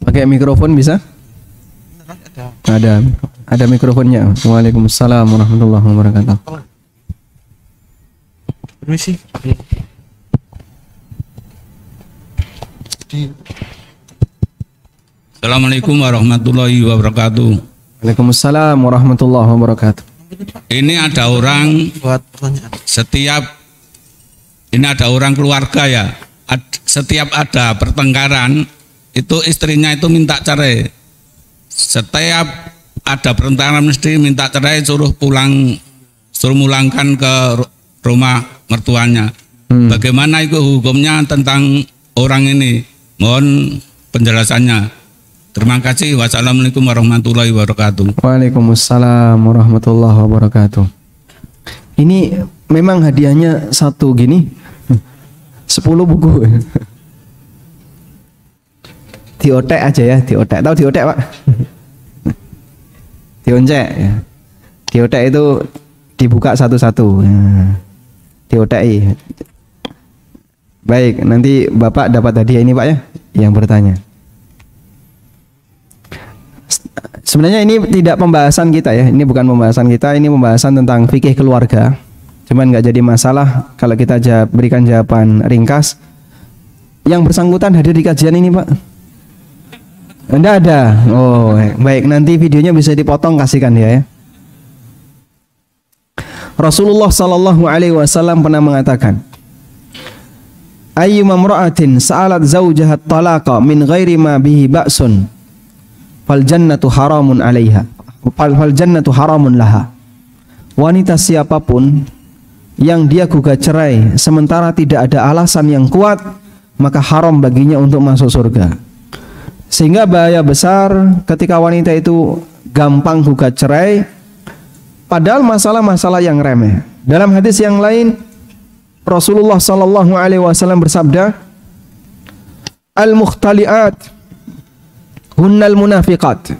Pakai mikrofon bisa? Ada mikrofonnya. Waalaikumsalam warahmatullahi wabarakatuh. Permisi. Assalamualaikum warahmatullahi wabarakatuh. Waalaikumsalam warahmatullahi wabarakatuh. Ini ada orang Buat pertanyaan. Ini ada orang keluarga ya. Setiap ada pertengkaran itu istrinya itu minta cerai. Setiap ada pertengkaran mesti minta cerai, suruh mulangkan ke rumah mertuanya. Bagaimana itu hukumnya tentang orang ini? Mohon penjelasannya. Terima kasih. Wassalamualaikum warahmatullahi wabarakatuh. Waalaikumsalam warahmatullahi wabarakatuh. Ini memang hadiahnya satu gini 10 buku. Diotek aja ya, diotek. Tahu diotek, Pak? Dioncek ya. Diotek itu dibuka satu-satu. Nah, dioteki. Baik, nanti Bapak dapat hadiah ini, Pak ya, yang bertanya. Sebenarnya ini tidak pembahasan kita ya, ini bukan pembahasan kita, ini pembahasan tentang fikih keluarga. Cuman nggak jadi masalah kalau kita berikan jawaban ringkas. Yang bersangkutan hadir di kajian ini, Pak? Enggak ada. Oh, baik, nanti videonya bisa dipotong kasihkan dia ya. Rasulullah sallallahu alaihi wasallam pernah mengatakan, ayyuma imra'atin sa'alat zawjaha talaqa min ghairi ma bihi ba'sun fal jannatu haramun 'alaiha fal jannatu haramun laha. Wanita siapapun yang dia gugat cerai sementara tidak ada alasan yang kuat, maka haram baginya untuk masuk surga. Sehingga bahaya besar ketika wanita itu gampang gugat cerai padahal masalah-masalah yang remeh. Dalam hadis yang lain Rasulullah sallallahu alaihi wasallam bersabda, al-mukhtali'at hunnal munafiqat.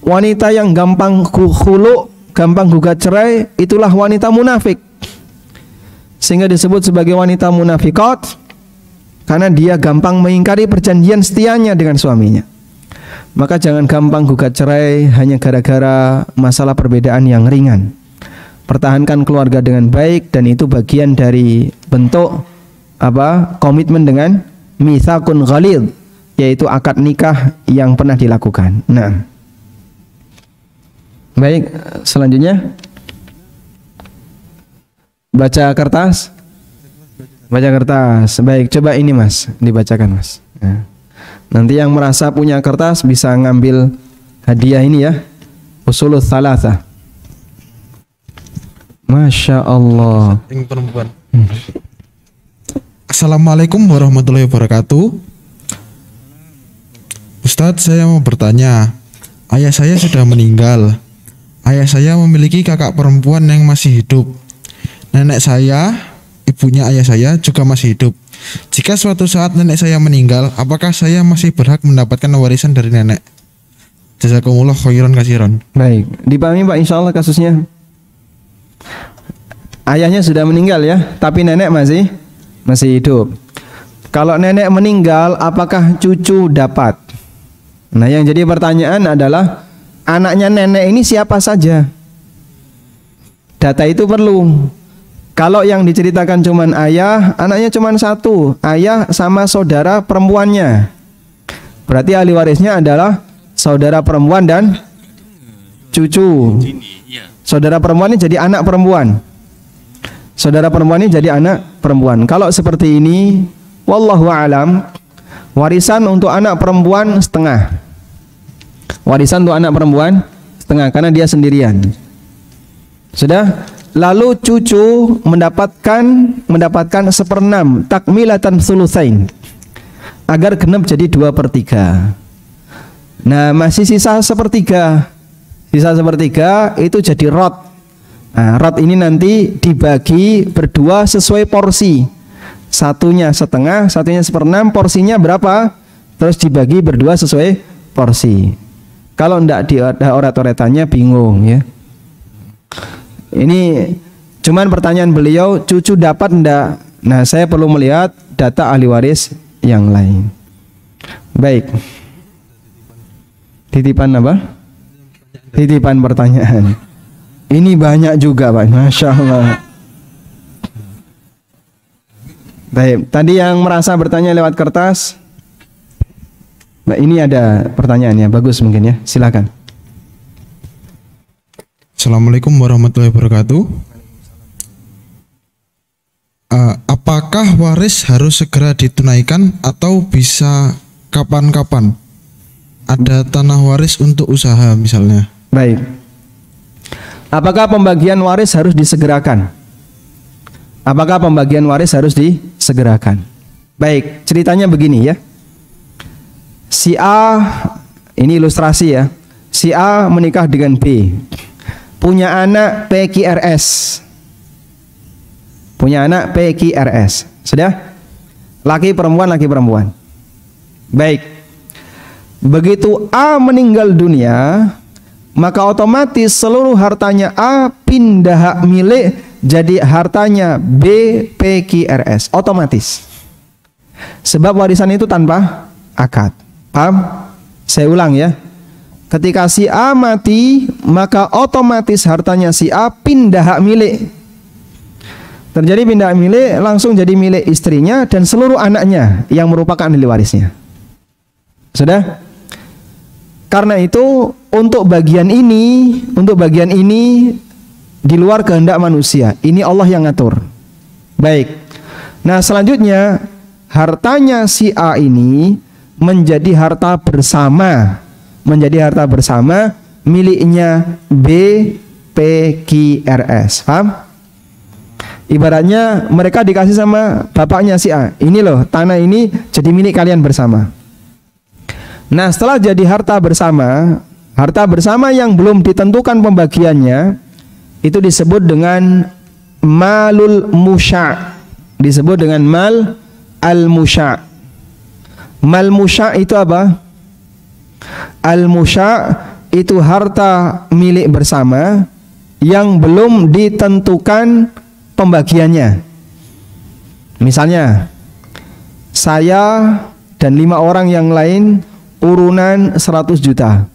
Wanita yang gampang khulu, gampang gugat cerai, itulah wanita munafik. Sehingga disebut sebagai wanita munafiqat karena dia gampang mengingkari perjanjian setianya dengan suaminya. Maka jangan gampang gugat cerai hanya gara-gara masalah perbedaan yang ringan. Pertahankan keluarga dengan baik, dan itu bagian dari bentuk komitmen dengan mitsaqun ghalidh, yaitu akad nikah yang pernah dilakukan. Nah, baik, selanjutnya baca kertas. Baca kertas. Baik, coba ini Mas, dibacakan Mas. Nah, nanti yang merasa punya kertas bisa ngambil hadiah ini ya, Ushulul Tsalatsah. Masya Allah. Yang perempuan. Assalamualaikum warahmatullahi wabarakatuh. Ustadz, saya mau bertanya. Ayah saya sudah meninggal. Ayah saya memiliki kakak perempuan yang masih hidup. Nenek saya, ibunya ayah saya, juga masih hidup. Jika suatu saat nenek saya meninggal, apakah saya masih berhak mendapatkan warisan dari nenek? Jazakumullah khairan katsiran. Baik, dipahami Pak, insya Allah kasusnya. Ayahnya sudah meninggal ya, tapi nenek masih hidup. Kalau nenek meninggal, apakah cucu dapat? Nah, yang jadi pertanyaan adalah anaknya nenek ini siapa saja? Data itu perlu. Kalau yang diceritakan cuman ayah, anaknya cuman satu, ayah sama saudara perempuannya. Berarti ahli warisnya adalah saudara perempuan dan cucu. Saudara perempuan ini jadi anak perempuan. Saudara perempuan ini jadi anak perempuan. Kalau seperti ini, wallahu alam, warisan untuk anak perempuan setengah. Warisan untuk anak perempuan setengah karena dia sendirian. Sudah? Lalu cucu mendapatkan 1/6 takmilatan tsulusain, agar genap jadi 2/3. Nah, masih sisa 1/3. Sisa 1/3 itu jadi rot. Nah, rot ini nanti dibagi berdua sesuai porsi. Satunya setengah, satunya 1/6, porsinya berapa? Terus dibagi berdua sesuai porsi. Kalau enggak ada oret-oretannya bingung ya. Ini cuman pertanyaan beliau, cucu dapat enggak? Nah, saya perlu melihat data ahli waris yang lain. Baik. Titipan apa? Titipan pertanyaan. Ini banyak juga Pak, Masya Allah. Baik, tadi yang merasa bertanya lewat kertas. Nah, ini ada pertanyaannya, bagus mungkin ya, silakan. Assalamualaikum warahmatullahi wabarakatuh. Apakah waris harus segera ditunaikan atau bisa kapan-kapan? Ada tanah waris untuk usaha misalnya. Baik. Apakah pembagian waris harus disegerakan? Apakah pembagian waris harus disegerakan? Baik, ceritanya begini ya. Si A, ini ilustrasi ya. Si A menikah dengan B. Punya anak PQRS. Punya anak PQRS. Sudah? Laki perempuan, laki perempuan. Baik. Begitu A meninggal dunia, maka otomatis seluruh hartanya A pindah hak milik jadi hartanya B PQRS. Otomatis. Sebab warisan itu tanpa akad. Paham? Saya ulang ya. Ketika si A mati, maka otomatis hartanya si A pindah hak milik. Terjadi pindah milik, langsung jadi milik istrinya dan seluruh anaknya yang merupakan ahli warisnya. Sudah? Karena itu untuk bagian ini di luar kehendak manusia. Ini Allah yang ngatur. Baik. Nah, selanjutnya hartanya si A ini menjadi harta bersama. Menjadi harta bersama miliknya B PQRS. Paham? Ibaratnya mereka dikasih sama bapaknya si A. Ini loh, tanah ini jadi milik kalian bersama. Nah, setelah jadi harta bersama yang belum ditentukan pembagiannya, itu disebut dengan malul musya'. Disebut dengan mal al-musya'. Mal musya' itu apa? Al-musya' itu harta milik bersama yang belum ditentukan pembagiannya. Misalnya saya dan 5 orang yang lain urunan 100 juta,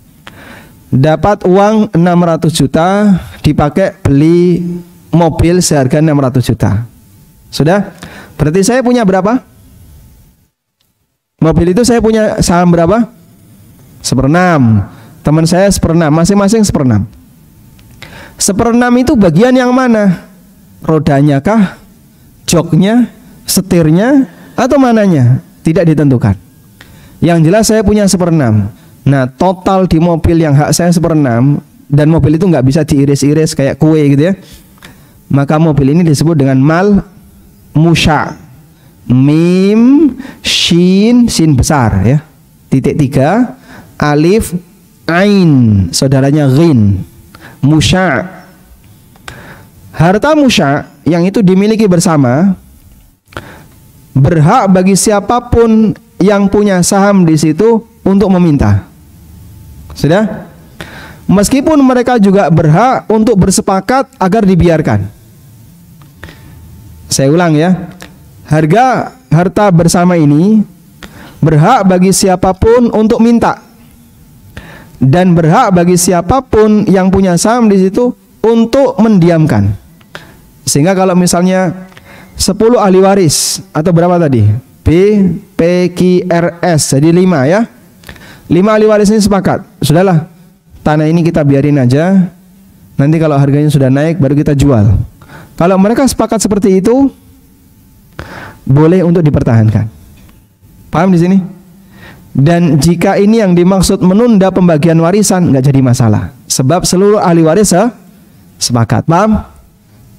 dapat uang 600 juta dipakai beli mobil seharga 600 juta. Sudah? Berarti saya punya berapa? Mobil itu saya punya saham berapa? 1/6. Teman saya 1/6, masing-masing 1/6. 1/6 itu bagian yang mana? Rodanya kah? Joknya? Setirnya? Atau mananya? Tidak ditentukan. Yang jelas saya punya 1/6. Nah, total di mobil yang hak saya 1/6, dan mobil itu nggak bisa diiris-iris kayak kue gitu ya. Maka mobil ini disebut dengan mal musya'. Mim, shin besar ya. Titik 3, alif, ain, saudaranya ghin. Musya'. Harta musya' yang itu dimiliki bersama, berhak bagi siapapun yang punya saham di situ untuk meminta. Sudah? Meskipun mereka juga berhak untuk bersepakat agar dibiarkan. Saya ulang ya. Harta bersama ini berhak bagi siapapun untuk minta, dan berhak bagi siapapun yang punya saham di situ untuk mendiamkan. Sehingga kalau misalnya 10 ahli waris atau berapa tadi? B PQRS jadi 5 ya. 5 ahli waris ini sepakat, sudahlah, tanah ini kita biarin aja. Nanti kalau harganya sudah naik baru kita jual. Kalau mereka sepakat seperti itu, boleh untuk dipertahankan. Paham di sini? Dan jika ini yang dimaksud menunda pembagian warisan, nggak jadi masalah. Sebab seluruh ahli waris sepakat. Paham?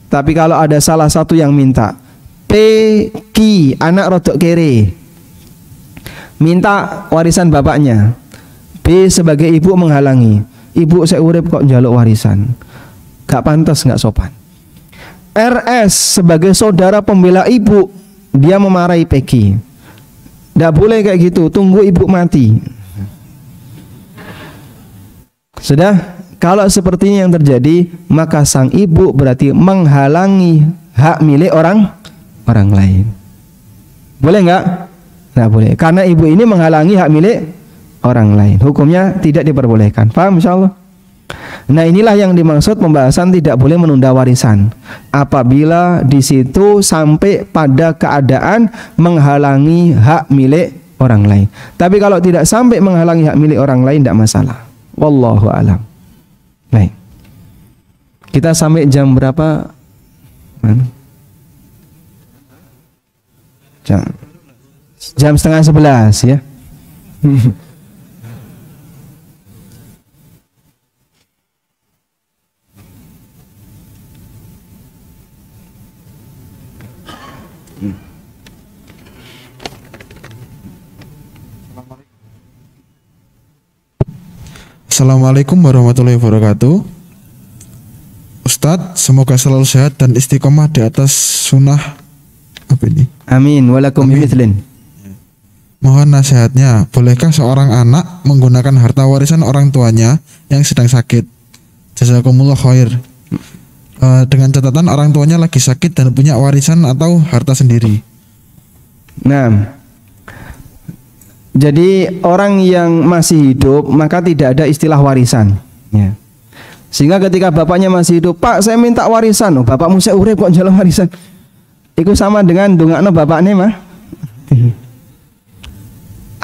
Tapi kalau ada salah satu yang minta, PQ, anak rodok kere, minta warisan bapaknya, B sebagai ibu menghalangi, ibu saya urip kok njaluk warisan, gak pantas, gak sopan. RS sebagai saudara pembela ibu, dia memarahi PQ, gak boleh kayak gitu, tunggu ibu mati. Sudah? Kalau seperti ini yang terjadi, maka sang ibu berarti menghalangi hak milik orang lain. Boleh nggak? Nggak boleh. Karena ibu ini menghalangi hak milik orang lain. Hukumnya tidak diperbolehkan. Paham insyaallah? Nah, inilah yang dimaksud pembahasan tidak boleh menunda warisan. Apabila di situ sampai pada keadaan menghalangi hak milik orang lain. Tapi kalau tidak sampai menghalangi hak milik orang lain, tidak masalah. Wallahu a'lam. Baik. Kita sampai jam berapa? Jam 10:30 ya. Assalamualaikum warahmatullahi wabarakatuh. Ustadz, semoga selalu sehat dan istiqomah di atas sunnah. Apa ini? Amin. Walakum bimithlin. Mohon nasihatnya, bolehkah seorang anak menggunakan harta warisan orang tuanya yang sedang sakit? Jazakumullah khair. Dengan catatan orang tuanya lagi sakit dan punya warisan atau harta sendiri. Nah, jadi orang yang masih hidup maka tidak ada istilah warisan. Ya. Sehingga ketika bapaknya masih hidup, Pak saya minta warisan, oh bapakmu saya urip kok jalan warisan. Itu sama dengan dongakno bapaknya mah.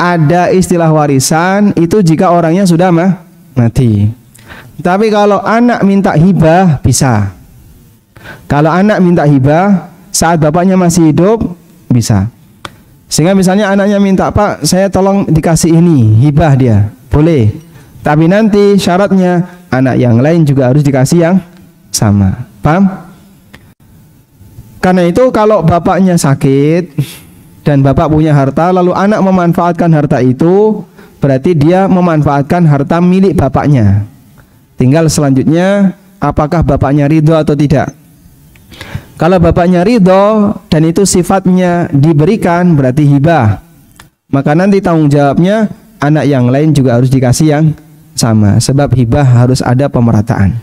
Ada istilah warisan itu jika orangnya sudah mati. Tapi kalau anak minta hibah bisa. Kalau anak minta hibah saat bapaknya masih hidup bisa. Sehingga misalnya anaknya minta, Pak saya tolong dikasih ini, hibah dia, boleh. Tapi nanti syaratnya anak yang lain juga harus dikasih yang sama. Paham? Karena itu kalau bapaknya sakit dan bapak punya harta lalu anak memanfaatkan harta itu, berarti dia memanfaatkan harta milik bapaknya. Tinggal selanjutnya apakah bapaknya ridho atau tidak. Kalau bapaknya ridho dan itu sifatnya diberikan berarti hibah, maka nanti tanggung jawabnya anak yang lain juga harus dikasih yang sama. Sebab hibah harus ada pemerataan.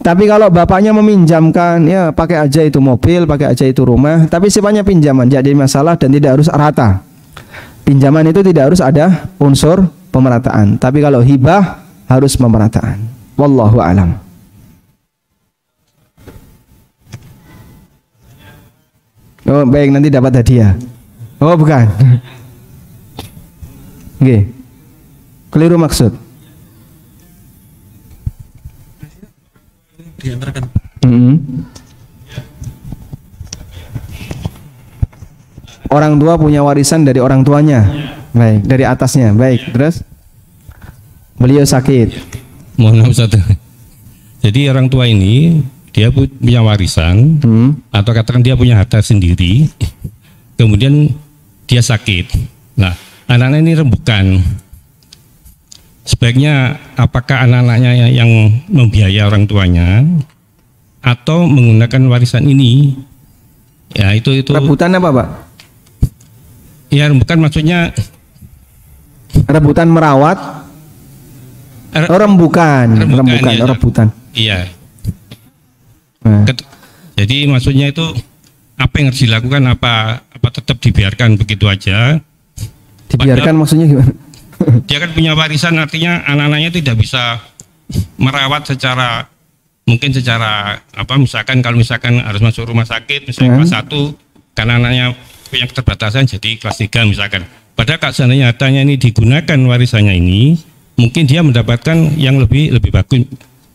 Tapi kalau bapaknya meminjamkan, ya pakai aja itu mobil, pakai aja itu rumah, tapi sifatnya pinjaman, jadi masalah dan tidak harus rata. Pinjaman itu tidak harus ada unsur pemerataan. Tapi kalau hibah harus pemerataan. Wallahu a'lam. Oh baik, nanti dapat hadiah. Oh bukan. Oke. Keliru maksud. Orang tua punya warisan dari orang tuanya. Baik, dari atasnya. Baik, terus beliau sakit. Mohon maaf Ustaz. Jadi orang tua ini dia punya warisan atau katakan dia punya harta sendiri, kemudian dia sakit. Nah, anak-anak ini rembukan. Sebaiknya apakah anak-anaknya yang membiayai orang tuanya atau menggunakan warisan ini? Ya itu Rebutan apa, Pak? Ya rembukan maksudnya rebutan merawat. Rembukan, ya, rebutan. Iya. Nah. Jadi maksudnya itu apa yang harus dilakukan, apa tetap dibiarkan begitu aja? Dibiarkan padahal, maksudnya gimana? Dia kan punya warisan, artinya anak-anaknya tidak bisa merawat secara apa, misalkan kalau misalkan harus masuk rumah sakit misalnya kelas 1 karena anaknya punya keterbatasan jadi kelas 3 misalkan. Padahal kalau seandainya hartanya ini digunakan warisannya ini, mungkin dia mendapatkan yang lebih bagus.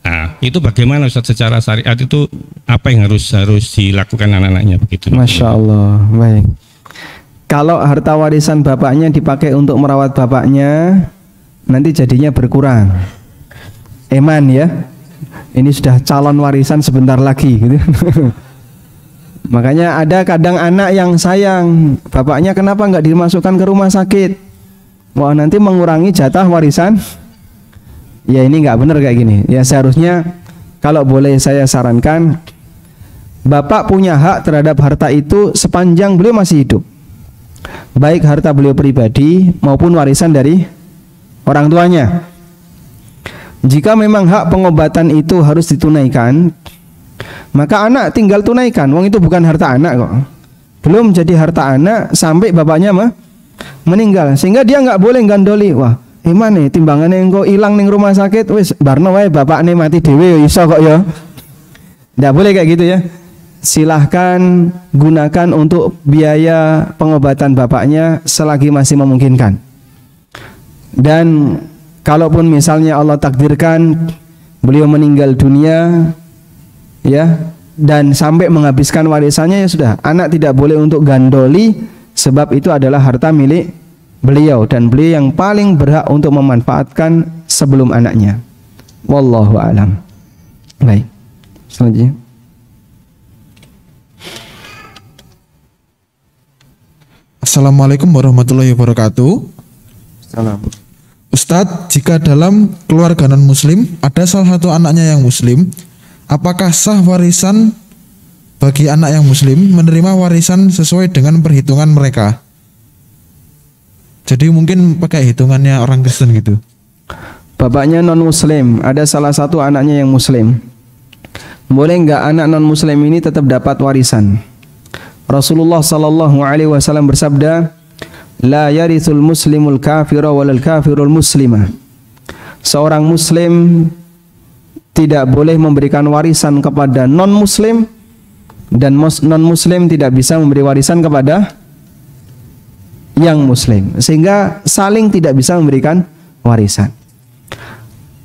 Nah, itu bagaimana Ustaz secara syariat itu apa yang harus dilakukan anak-anaknya begitu? Masya Allah, baik. Kalau harta warisan bapaknya dipakai untuk merawat bapaknya, nanti jadinya berkurang. Eman ya, ini sudah calon warisan sebentar lagi gitu. Makanya ada kadang anak yang sayang bapaknya, kenapa nggak dimasukkan ke rumah sakit? Wah nanti mengurangi jatah warisan. Ya ini nggak benar kayak gini. Ya seharusnya kalau boleh saya sarankan, bapak punya hak terhadap harta itu sepanjang beliau masih hidup. Baik harta beliau pribadi maupun warisan dari orang tuanya. Jika memang hak pengobatan itu harus ditunaikan, maka anak tinggal tunaikan. Wong itu bukan harta anak kok. Belum jadi harta anak sampai bapaknya meninggal. Sehingga dia nggak boleh gandoli. Wah, gimana timbangannya engko ilang ning rumah sakit, wis barno wae bapakne mati dhewe iso kok ya. Nggak boleh kayak gitu ya. Silahkan gunakan untuk biaya pengobatan bapaknya selagi masih memungkinkan. Dan kalaupun misalnya Allah takdirkan beliau meninggal dunia ya, dan sampai menghabiskan warisannya, ya sudah, anak tidak boleh untuk gandoli, sebab itu adalah harta milik beliau dan beliau yang paling berhak untuk memanfaatkan sebelum anaknya. Wallahu a'lam. Baik, selanjutnya. Assalamualaikum warahmatullahi wabarakatuh. Salam. Ustadz, jika dalam keluarga non muslim ada salah satu anaknya yang muslim, apakah sah warisan bagi anak yang muslim menerima warisan sesuai dengan perhitungan mereka? Jadi mungkin pakai hitungannya orang Kristen gitu. Bapaknya non muslim, ada salah satu anaknya yang muslim. Boleh nggak anak non muslim ini tetap dapat warisan? Rasulullah sallallahu alaihi wasallam bersabda, la yarithul muslimul kafira walal kafirul muslimah. Seorang muslim tidak boleh memberikan warisan kepada non muslim, dan non muslim tidak bisa memberi warisan kepada yang muslim, sehingga saling tidak bisa memberikan warisan.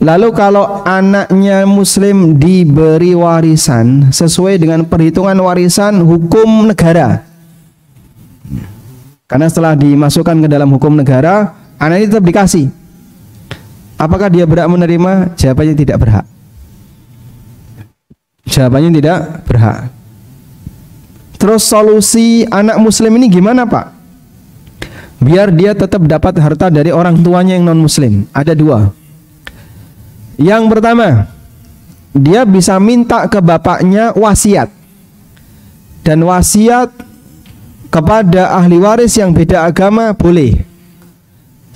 Lalu kalau anaknya muslim diberi warisan sesuai dengan perhitungan warisan hukum negara, karena setelah dimasukkan ke dalam hukum negara, anak ini tetap dikasih. Apakah dia berhak menerima? Jawabannya tidak berhak. Jawabannya tidak berhak. Terus solusi anak muslim ini gimana, Pak? Biar dia tetap dapat harta dari orang tuanya yang non muslim. Ada dua. Yang pertama, dia bisa minta ke bapaknya wasiat. Dan wasiat kepada ahli waris yang beda agama boleh.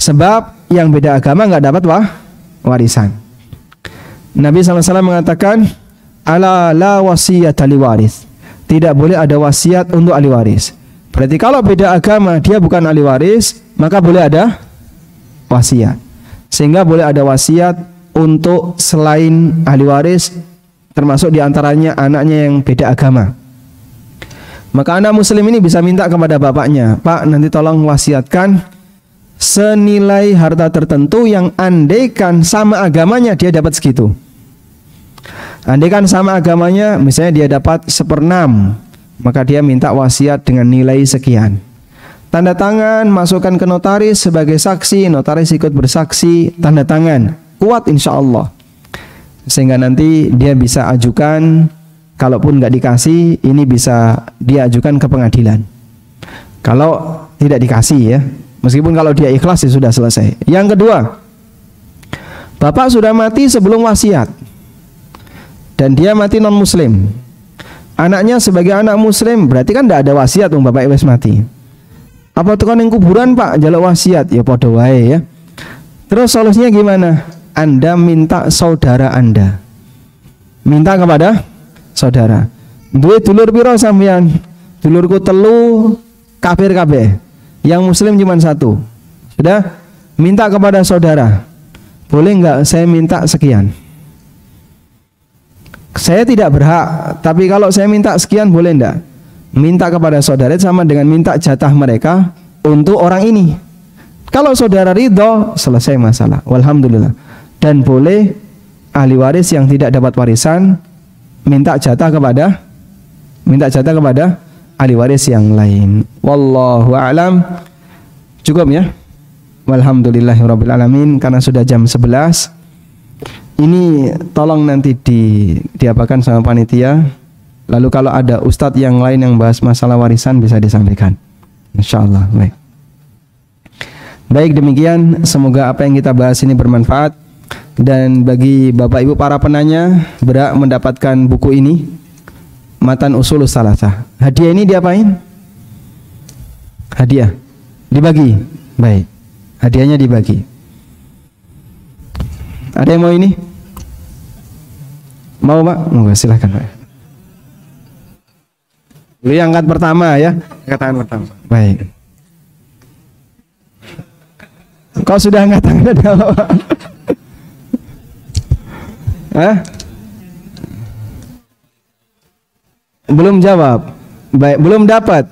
Sebab yang beda agama nggak dapat warisan. Nabi SAW mengatakan, ala la wasiyata li waris. Tidak boleh ada wasiat untuk ahli waris. Berarti kalau beda agama dia bukan ahli waris, maka boleh ada wasiat. Sehingga boleh ada wasiat untuk selain ahli waris, termasuk diantaranya anaknya yang beda agama. Maka anak muslim ini bisa minta kepada bapaknya, Pak, nanti tolong wasiatkan senilai harta tertentu yang andaikan sama agamanya dia dapat segitu. Andaikan sama agamanya, misalnya dia dapat 1/6, maka dia minta wasiat dengan nilai sekian. Tanda tangan, masukkan ke notaris sebagai saksi, notaris ikut bersaksi, tanda tangan, kuat insya Allah. Sehingga nanti dia bisa ajukan, kalaupun nggak dikasih, ini bisa dia ajukan ke pengadilan. Kalau tidak dikasih ya, meskipun kalau dia ikhlas ya sudah selesai. Yang kedua, bapak sudah mati sebelum wasiat, dan dia mati non muslim. Anaknya sebagai anak muslim, berarti kan tidak ada wasiat dong, bapak wis mati. Apa tukang yang kuburan, Pak, jaluk wasiat? Ya podo wae ya. Terus solusinya gimana? Anda minta saudara Anda. Minta kepada saudara. Duwe dulur piro sampean? Dulurku telu, kafir kabeh. Yang muslim cuma 1. Sudah? Minta kepada saudara. Boleh enggak saya minta sekian? Saya tidak berhak, tapi kalau saya minta sekian boleh enggak? Minta kepada saudara sama dengan minta jatah mereka untuk orang ini. Kalau saudara ridho, selesai masalah. Walhamdulillah. Dan boleh ahli waris yang tidak dapat warisan minta jatah kepada ahli waris yang lain. Wallahu a'lam. Cukup ya. Walhamdulillahirabbil alamin. Karena sudah jam 11. Ini tolong nanti diapakan sama panitia. Lalu kalau ada ustadz yang lain yang bahas masalah warisan bisa disampaikan. Insyaallah. Baik, demikian, semoga apa yang kita bahas ini bermanfaat. Dan bagi Bapak Ibu para penanya, berhak mendapatkan buku ini, Matan Ushulus Tsalatshah. Hadiah ini diapain? Hadiah dibagi. Baik, hadiahnya dibagi. Ada yang mau ini? Mau, Pak? Mau, silakan, Pak. Beli angkat pertama ya. Angkat tangan pertama. Baik. Kau sudah angkat tangan ada apa? Hah? Belum jawab. Baik, belum dapat.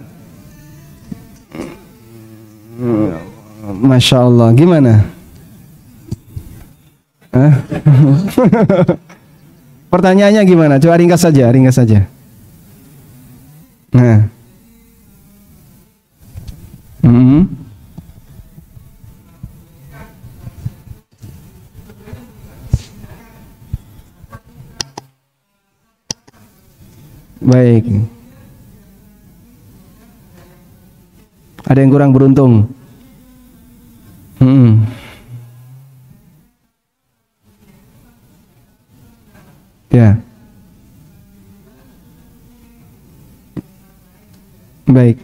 Masya Allah, gimana? Hah? Pertanyaannya gimana? Coba ringkas saja, ringkas saja. Nah. Baik. Ada yang kurang beruntung. Ya. Baik.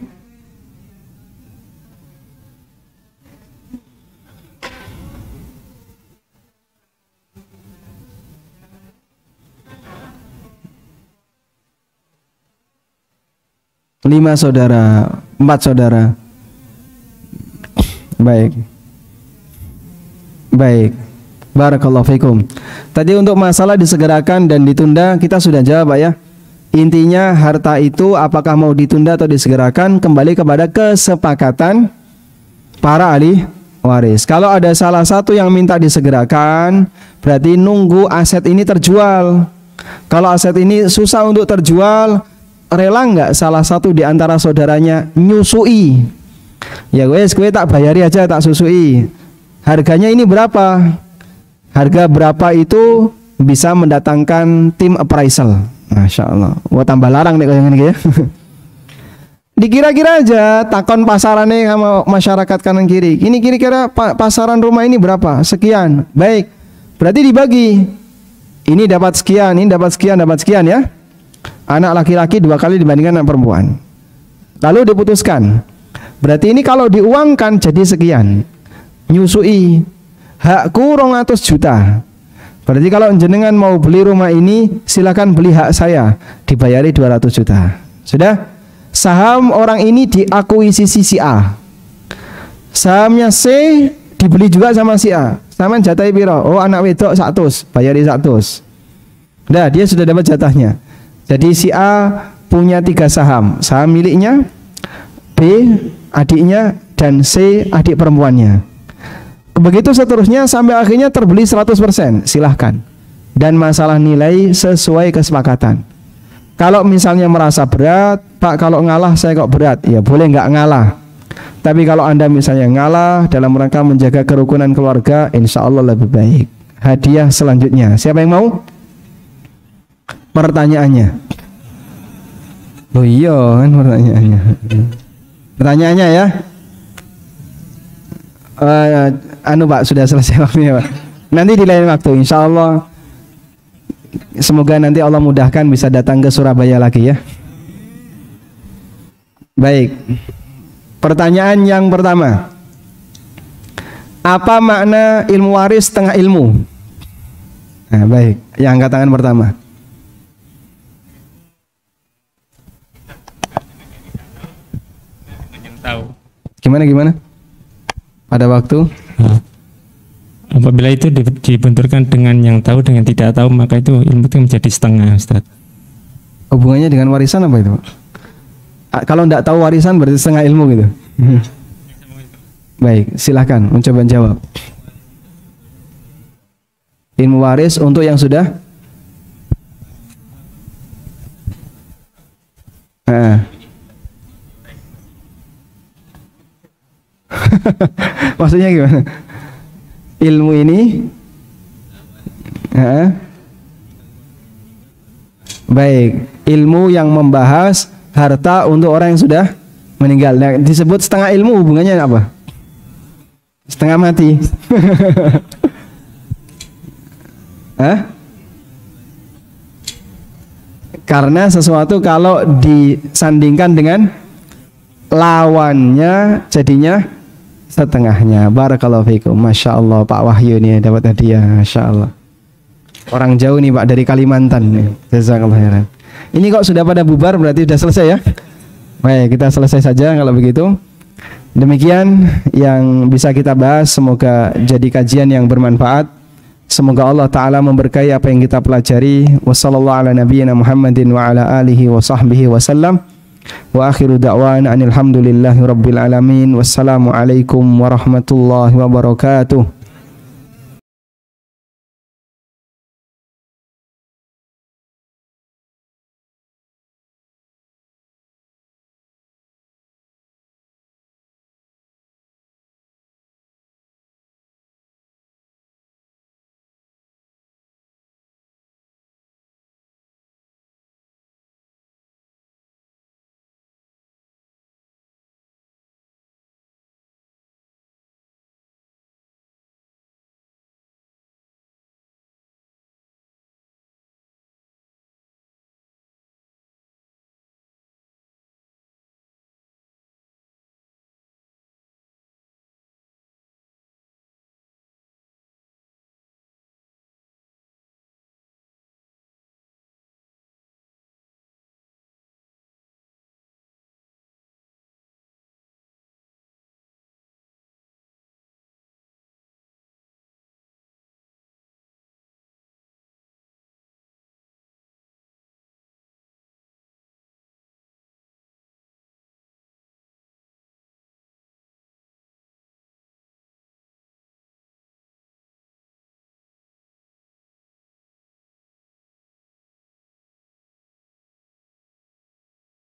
Lima saudara, 4 saudara. Baik. Baik. Barakallahu fikum. Tadi untuk masalah disegerakan dan ditunda kita sudah jawab, Pak ya. Intinya harta itu apakah mau ditunda atau disegerakan kembali kepada kesepakatan para ahli waris. Kalau ada salah satu yang minta disegerakan, berarti nunggu aset ini terjual. Kalau aset ini susah untuk terjual, rela nggak salah satu di antara saudaranya nyusui? Ya gue tak bayari aja, tak susui. Harganya ini berapa? Harga berapa itu bisa mendatangkan tim appraisal. Masya Allah. Wah tambah larang nih kayak gini ya. Dikira-kira aja takon pasarannya sama masyarakat kanan kiri. Ini kira-kira pasaran rumah ini berapa? Sekian. Baik. Berarti dibagi. Ini dapat sekian, ini dapat sekian, dapat sekian ya. Anak laki-laki 2 kali dibandingkan anak perempuan. Lalu diputuskan. Berarti ini kalau diuangkan jadi sekian. Nyusui. Hakku 200 juta. Berarti kalau jenengan mau beli rumah ini, silakan beli hak saya, dibayari 200 juta. Sudah? Saham orang ini diakuisisi si A. Sahamnya C dibeli juga sama si A. Sama jatai piro? Oh anak wedok 100, bayari 100. Nah, dia sudah dapat jatahnya. Jadi si A punya 3 saham. Saham miliknya, B adiknya, dan C adik perempuannya. Begitu seterusnya sampai akhirnya terbeli 100%, silahkan. Dan masalah nilai sesuai kesepakatan. Kalau misalnya merasa berat, Pak kalau ngalah saya kok berat, ya boleh nggak ngalah. Tapi kalau Anda misalnya ngalah dalam rangka menjaga kerukunan keluarga, insya Allah lebih baik. Hadiah selanjutnya, siapa yang mau? Pertanyaannya. Oh iya kan pertanyaannya. Pertanyaannya ya. Pak sudah selesai waktunya Pak. Nanti di lain waktu insya Allah. Semoga nanti Allah mudahkan bisa datang ke Surabaya lagi ya. Baik. Pertanyaan yang pertama. Apa makna ilmu waris setengah ilmu? Nah, baik. Yang angkat tangan pertama. Gimana? Pada waktu apabila itu dibenturkan dengan yang tahu dengan tidak tahu, maka itu ilmu itu menjadi setengah, Ustaz. Hubungannya dengan warisan apa itu? Kalau tidak tahu warisan berarti setengah ilmu gitu. Baik, silahkan mencoba jawab. Ilmu waris untuk yang sudah maksudnya gimana? Ilmu ini baik, ilmu yang membahas harta untuk orang yang sudah meninggal. Nah, disebut setengah ilmu, hubungannya apa? Setengah mati. Karena sesuatu kalau disandingkan dengan lawannya jadinya setengahnya. Barakallahu fikum. Masya Allah Pak Wahyu nih dapat hadiah. Masya Allah. Orang jauh nih Pak dari Kalimantan nih. Jazakallah khairan. Ini kok sudah pada bubar berarti sudah selesai ya. Baik, kita selesai saja kalau begitu. Demikian yang bisa kita bahas. Semoga jadi kajian yang bermanfaat. Semoga Allah Ta'ala memberkahi apa yang kita pelajari. Wassallallahu ala nabiyyina Muhammadin wa ala alihi wa sahbihi wa sallam. Wa akhiru da'wana anil hamdulillahi rabbil alamin. Wassalamu alaikum warahmatullahi wabarakatuh.